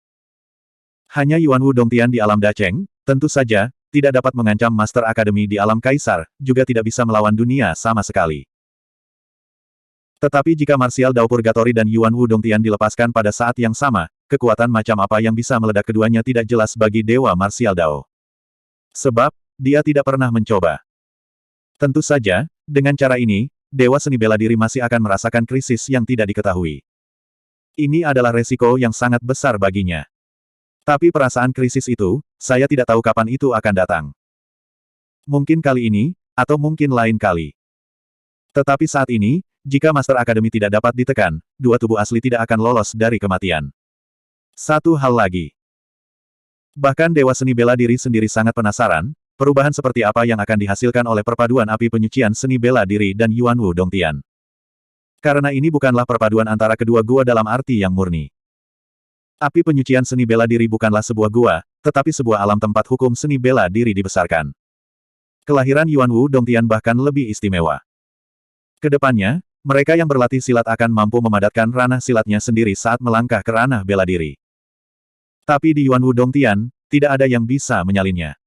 Speaker 1: Hanya Yuanwu Dongtian di alam Dacheng, tentu saja, tidak dapat mengancam Master Akademi di alam Kaisar, juga tidak bisa melawan dunia sama sekali. Tetapi jika Martial Dao Purgatory dan Yuanwu Dongtian dilepaskan pada saat yang sama, kekuatan macam apa yang bisa meledak keduanya tidak jelas bagi Dewa Martial Dao. Sebab, dia tidak pernah mencoba. Tentu saja, dengan cara ini, Dewa Seni Bela Diri masih akan merasakan krisis yang tidak diketahui. Ini adalah resiko yang sangat besar baginya. Tapi perasaan krisis itu, saya tidak tahu kapan itu akan datang. Mungkin kali ini, atau mungkin lain kali. Tetapi saat ini, jika Master Akademi tidak dapat ditekan, dua tubuh asli tidak akan lolos dari kematian. Satu hal lagi. Bahkan Dewa Seni Bela Diri sendiri sangat penasaran, perubahan seperti apa yang akan dihasilkan oleh perpaduan api penyucian seni bela diri dan Yuanwu Dongtian. Karena ini bukanlah perpaduan antara kedua gua dalam arti yang murni. Api penyucian seni bela diri bukanlah sebuah gua, tetapi sebuah alam tempat hukum seni bela diri dibesarkan. Kelahiran Yuanwu Dongtian bahkan lebih istimewa. Kedepannya, mereka yang berlatih silat akan mampu memadatkan ranah silatnya sendiri saat melangkah ke ranah bela diri. Tapi di Yuanwu Dongtian, tidak ada yang bisa menyalinnya.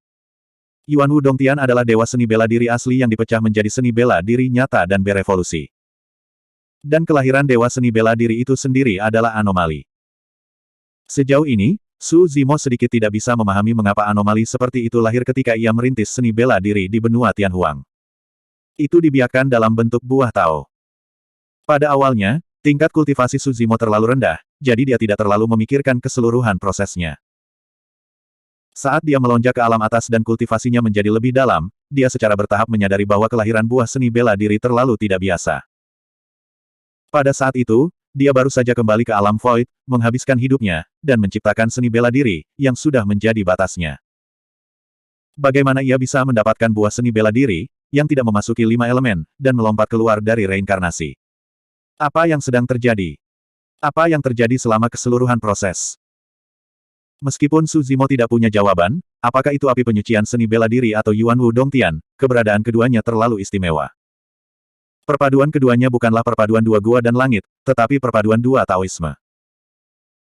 Speaker 1: Yuanwu Dongtian adalah dewa seni bela diri asli yang dipecah menjadi seni bela diri nyata dan berevolusi. Dan kelahiran dewa seni bela diri itu sendiri adalah anomali. Sejauh ini, Su Zimo sedikit tidak bisa memahami mengapa anomali seperti itu lahir ketika ia merintis seni bela diri di benua Tianhuang. Itu dibiarkan dalam bentuk buah Tao. Pada awalnya, tingkat kultivasi Su Zimo terlalu rendah, jadi dia tidak terlalu memikirkan keseluruhan prosesnya. Saat dia melonjak ke alam atas dan kultivasinya menjadi lebih dalam, dia secara bertahap menyadari bahwa kelahiran buah seni bela diri terlalu tidak biasa. Pada saat itu, dia baru saja kembali ke alam Void, menghabiskan hidupnya, dan menciptakan seni bela diri, yang sudah menjadi batasnya. Bagaimana ia bisa mendapatkan buah seni bela diri, yang tidak memasuki 5 elemen, dan melompat keluar dari reinkarnasi? Apa yang sedang terjadi? Apa yang terjadi selama keseluruhan proses? Meskipun Su Zimo tidak punya jawaban, apakah itu api penyucian seni bela diri atau Yuanwu Dongtian, keberadaan keduanya terlalu istimewa. Perpaduan keduanya bukanlah perpaduan dua gua dan langit, tetapi perpaduan dua Taoisme.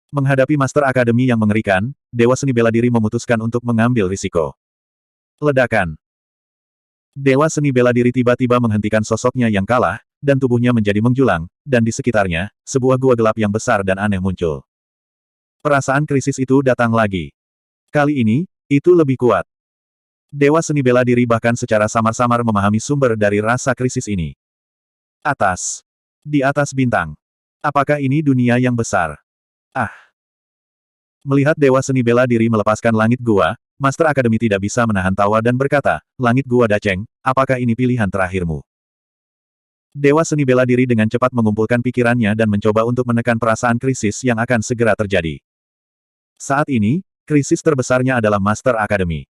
Speaker 1: Menghadapi Master Akademi yang mengerikan, Dewa Seni Bela Diri memutuskan untuk mengambil risiko. Ledakan. Dewa Seni Bela Diri tiba-tiba menghentikan sosoknya yang kalah, dan tubuhnya menjadi menjulang, dan di sekitarnya, sebuah gua gelap yang besar dan aneh muncul. Perasaan krisis itu datang lagi. Kali ini, itu lebih kuat. Dewa Seni Bela Diri bahkan secara samar-samar memahami sumber dari rasa krisis ini. Atas. Di atas bintang. Apakah ini dunia yang besar? Ah. Melihat Dewa Seni Bela Diri melepaskan langit gua, Master Akademi tidak bisa menahan tawa dan berkata, "Langit gua Dacheng, apakah ini pilihan terakhirmu?" Dewa Seni Bela Diri dengan cepat mengumpulkan pikirannya dan mencoba untuk menekan perasaan krisis yang akan segera terjadi. Saat ini, krisis terbesarnya adalah Master Akademi.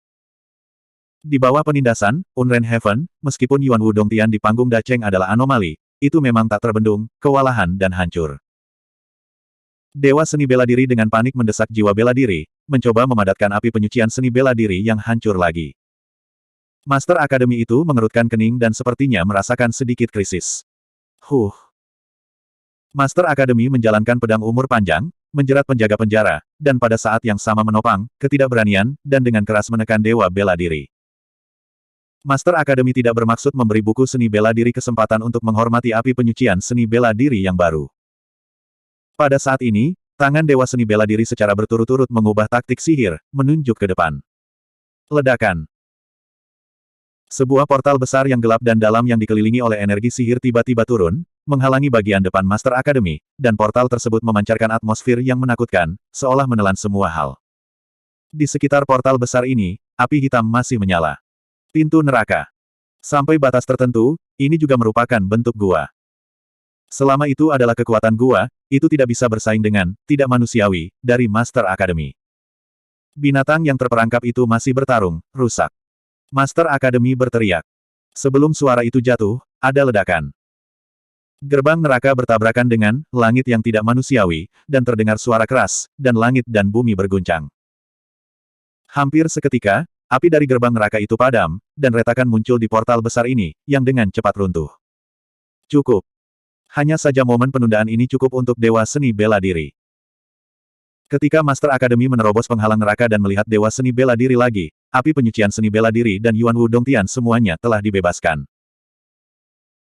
Speaker 1: Di bawah penindasan, Unren Heaven, meskipun Yuan Wudongtian di panggung Dacheng adalah anomali, itu memang tak terbendung, kewalahan dan hancur. Dewa Seni Bela Diri dengan panik mendesak jiwa bela diri, mencoba memadatkan api penyucian seni bela diri yang hancur lagi. Master Akademi itu mengerutkan kening dan sepertinya merasakan sedikit krisis. Master Akademi menjalankan pedang umur panjang, menjerat penjaga penjara, dan pada saat yang sama menopang, ketidakberanian, dan dengan keras menekan Dewa Bela Diri. Master Akademi tidak bermaksud memberi buku seni bela diri kesempatan untuk menghormati api penyucian seni bela diri yang baru. Pada saat ini, tangan Dewa Seni Bela Diri secara berturut-turut mengubah taktik sihir, menunjuk ke depan. Ledakan. Sebuah portal besar yang gelap dan dalam yang dikelilingi oleh energi sihir tiba-tiba turun, menghalangi bagian depan Master Akademi, dan portal tersebut memancarkan atmosfer yang menakutkan, seolah menelan semua hal. Di sekitar portal besar ini, api hitam masih menyala. Pintu neraka. Sampai batas tertentu, ini juga merupakan bentuk gua. Selama itu adalah kekuatan gua, itu tidak bisa bersaing dengan, tidak manusiawi, dari Master Akademi. Binatang yang terperangkap itu masih bertarung, rusak. Master Akademi berteriak. Sebelum suara itu jatuh, ada ledakan. Gerbang neraka bertabrakan dengan langit yang tidak manusiawi, dan terdengar suara keras, dan langit dan bumi berguncang. Hampir seketika, api dari gerbang neraka itu padam, dan retakan muncul di portal besar ini, yang dengan cepat runtuh. Cukup. Hanya saja momen penundaan ini cukup untuk Dewa Seni Bela Diri. Ketika Master Akademi menerobos penghalang neraka dan melihat Dewa Seni Bela Diri lagi, api penyucian seni bela diri dan Yuan Wudongtian semuanya telah dibebaskan.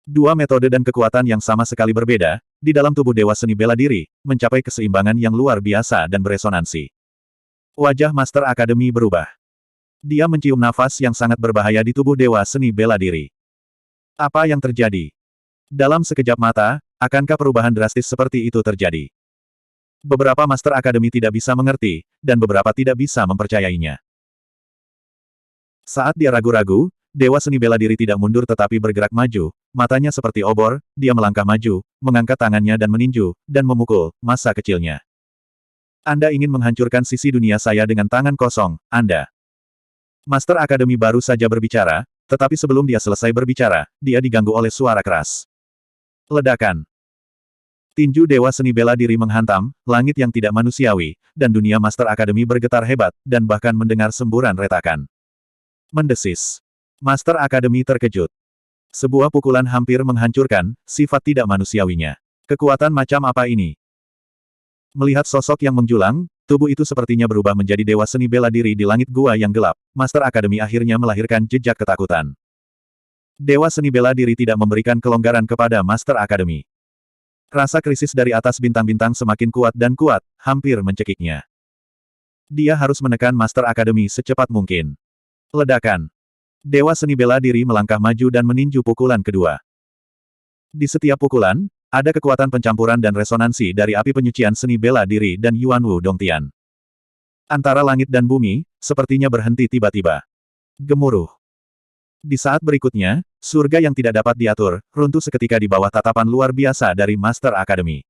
Speaker 1: Dua metode dan kekuatan yang sama sekali berbeda, di dalam tubuh Dewa Seni Bela Diri, mencapai keseimbangan yang luar biasa dan beresonansi. Wajah Master Akademi berubah. Dia mencium nafas yang sangat berbahaya di tubuh Dewa Seni Bela Diri. Apa yang terjadi? Dalam sekejap mata, akankah perubahan drastis seperti itu terjadi? Beberapa Master Akademi tidak bisa mengerti, dan beberapa tidak bisa mempercayainya. Saat dia ragu-ragu, Dewa Seni Bela Diri tidak mundur tetapi bergerak maju, matanya seperti obor, dia melangkah maju, mengangkat tangannya dan meninju, dan memukul masa kecilnya. Anda ingin menghancurkan sisi dunia saya dengan tangan kosong, Anda. Master Akademi baru saja berbicara, tetapi sebelum dia selesai berbicara, dia diganggu oleh suara keras. Ledakan. Tinju Dewa Seni Bela Diri menghantam, langit yang tidak manusiawi, dan dunia Master Akademi bergetar hebat, dan bahkan mendengar semburan retakan. Mendesis. Master Akademi terkejut. Sebuah pukulan hampir menghancurkan, sifat tidak manusiawinya. Kekuatan macam apa ini? Melihat sosok yang menjulang, tubuh itu sepertinya berubah menjadi Dewa Seni Bela Diri di langit gua yang gelap. Master Akademi akhirnya melahirkan jejak ketakutan. Dewa Seni Bela Diri tidak memberikan kelonggaran kepada Master Akademi. Rasa krisis dari atas bintang-bintang semakin kuat dan kuat, hampir mencekiknya. Dia harus menekan Master Akademi secepat mungkin. Ledakan. Dewa Seni Bela Diri melangkah maju dan meninju pukulan kedua. Di setiap pukulan, ada kekuatan pencampuran dan resonansi dari api penyucian seni bela diri dan Yuan Wudongtian. Antara langit dan bumi, sepertinya berhenti tiba-tiba. Gemuruh. Di saat berikutnya, surga yang tidak dapat diatur, runtuh seketika di bawah tatapan luar biasa dari Master Akademi.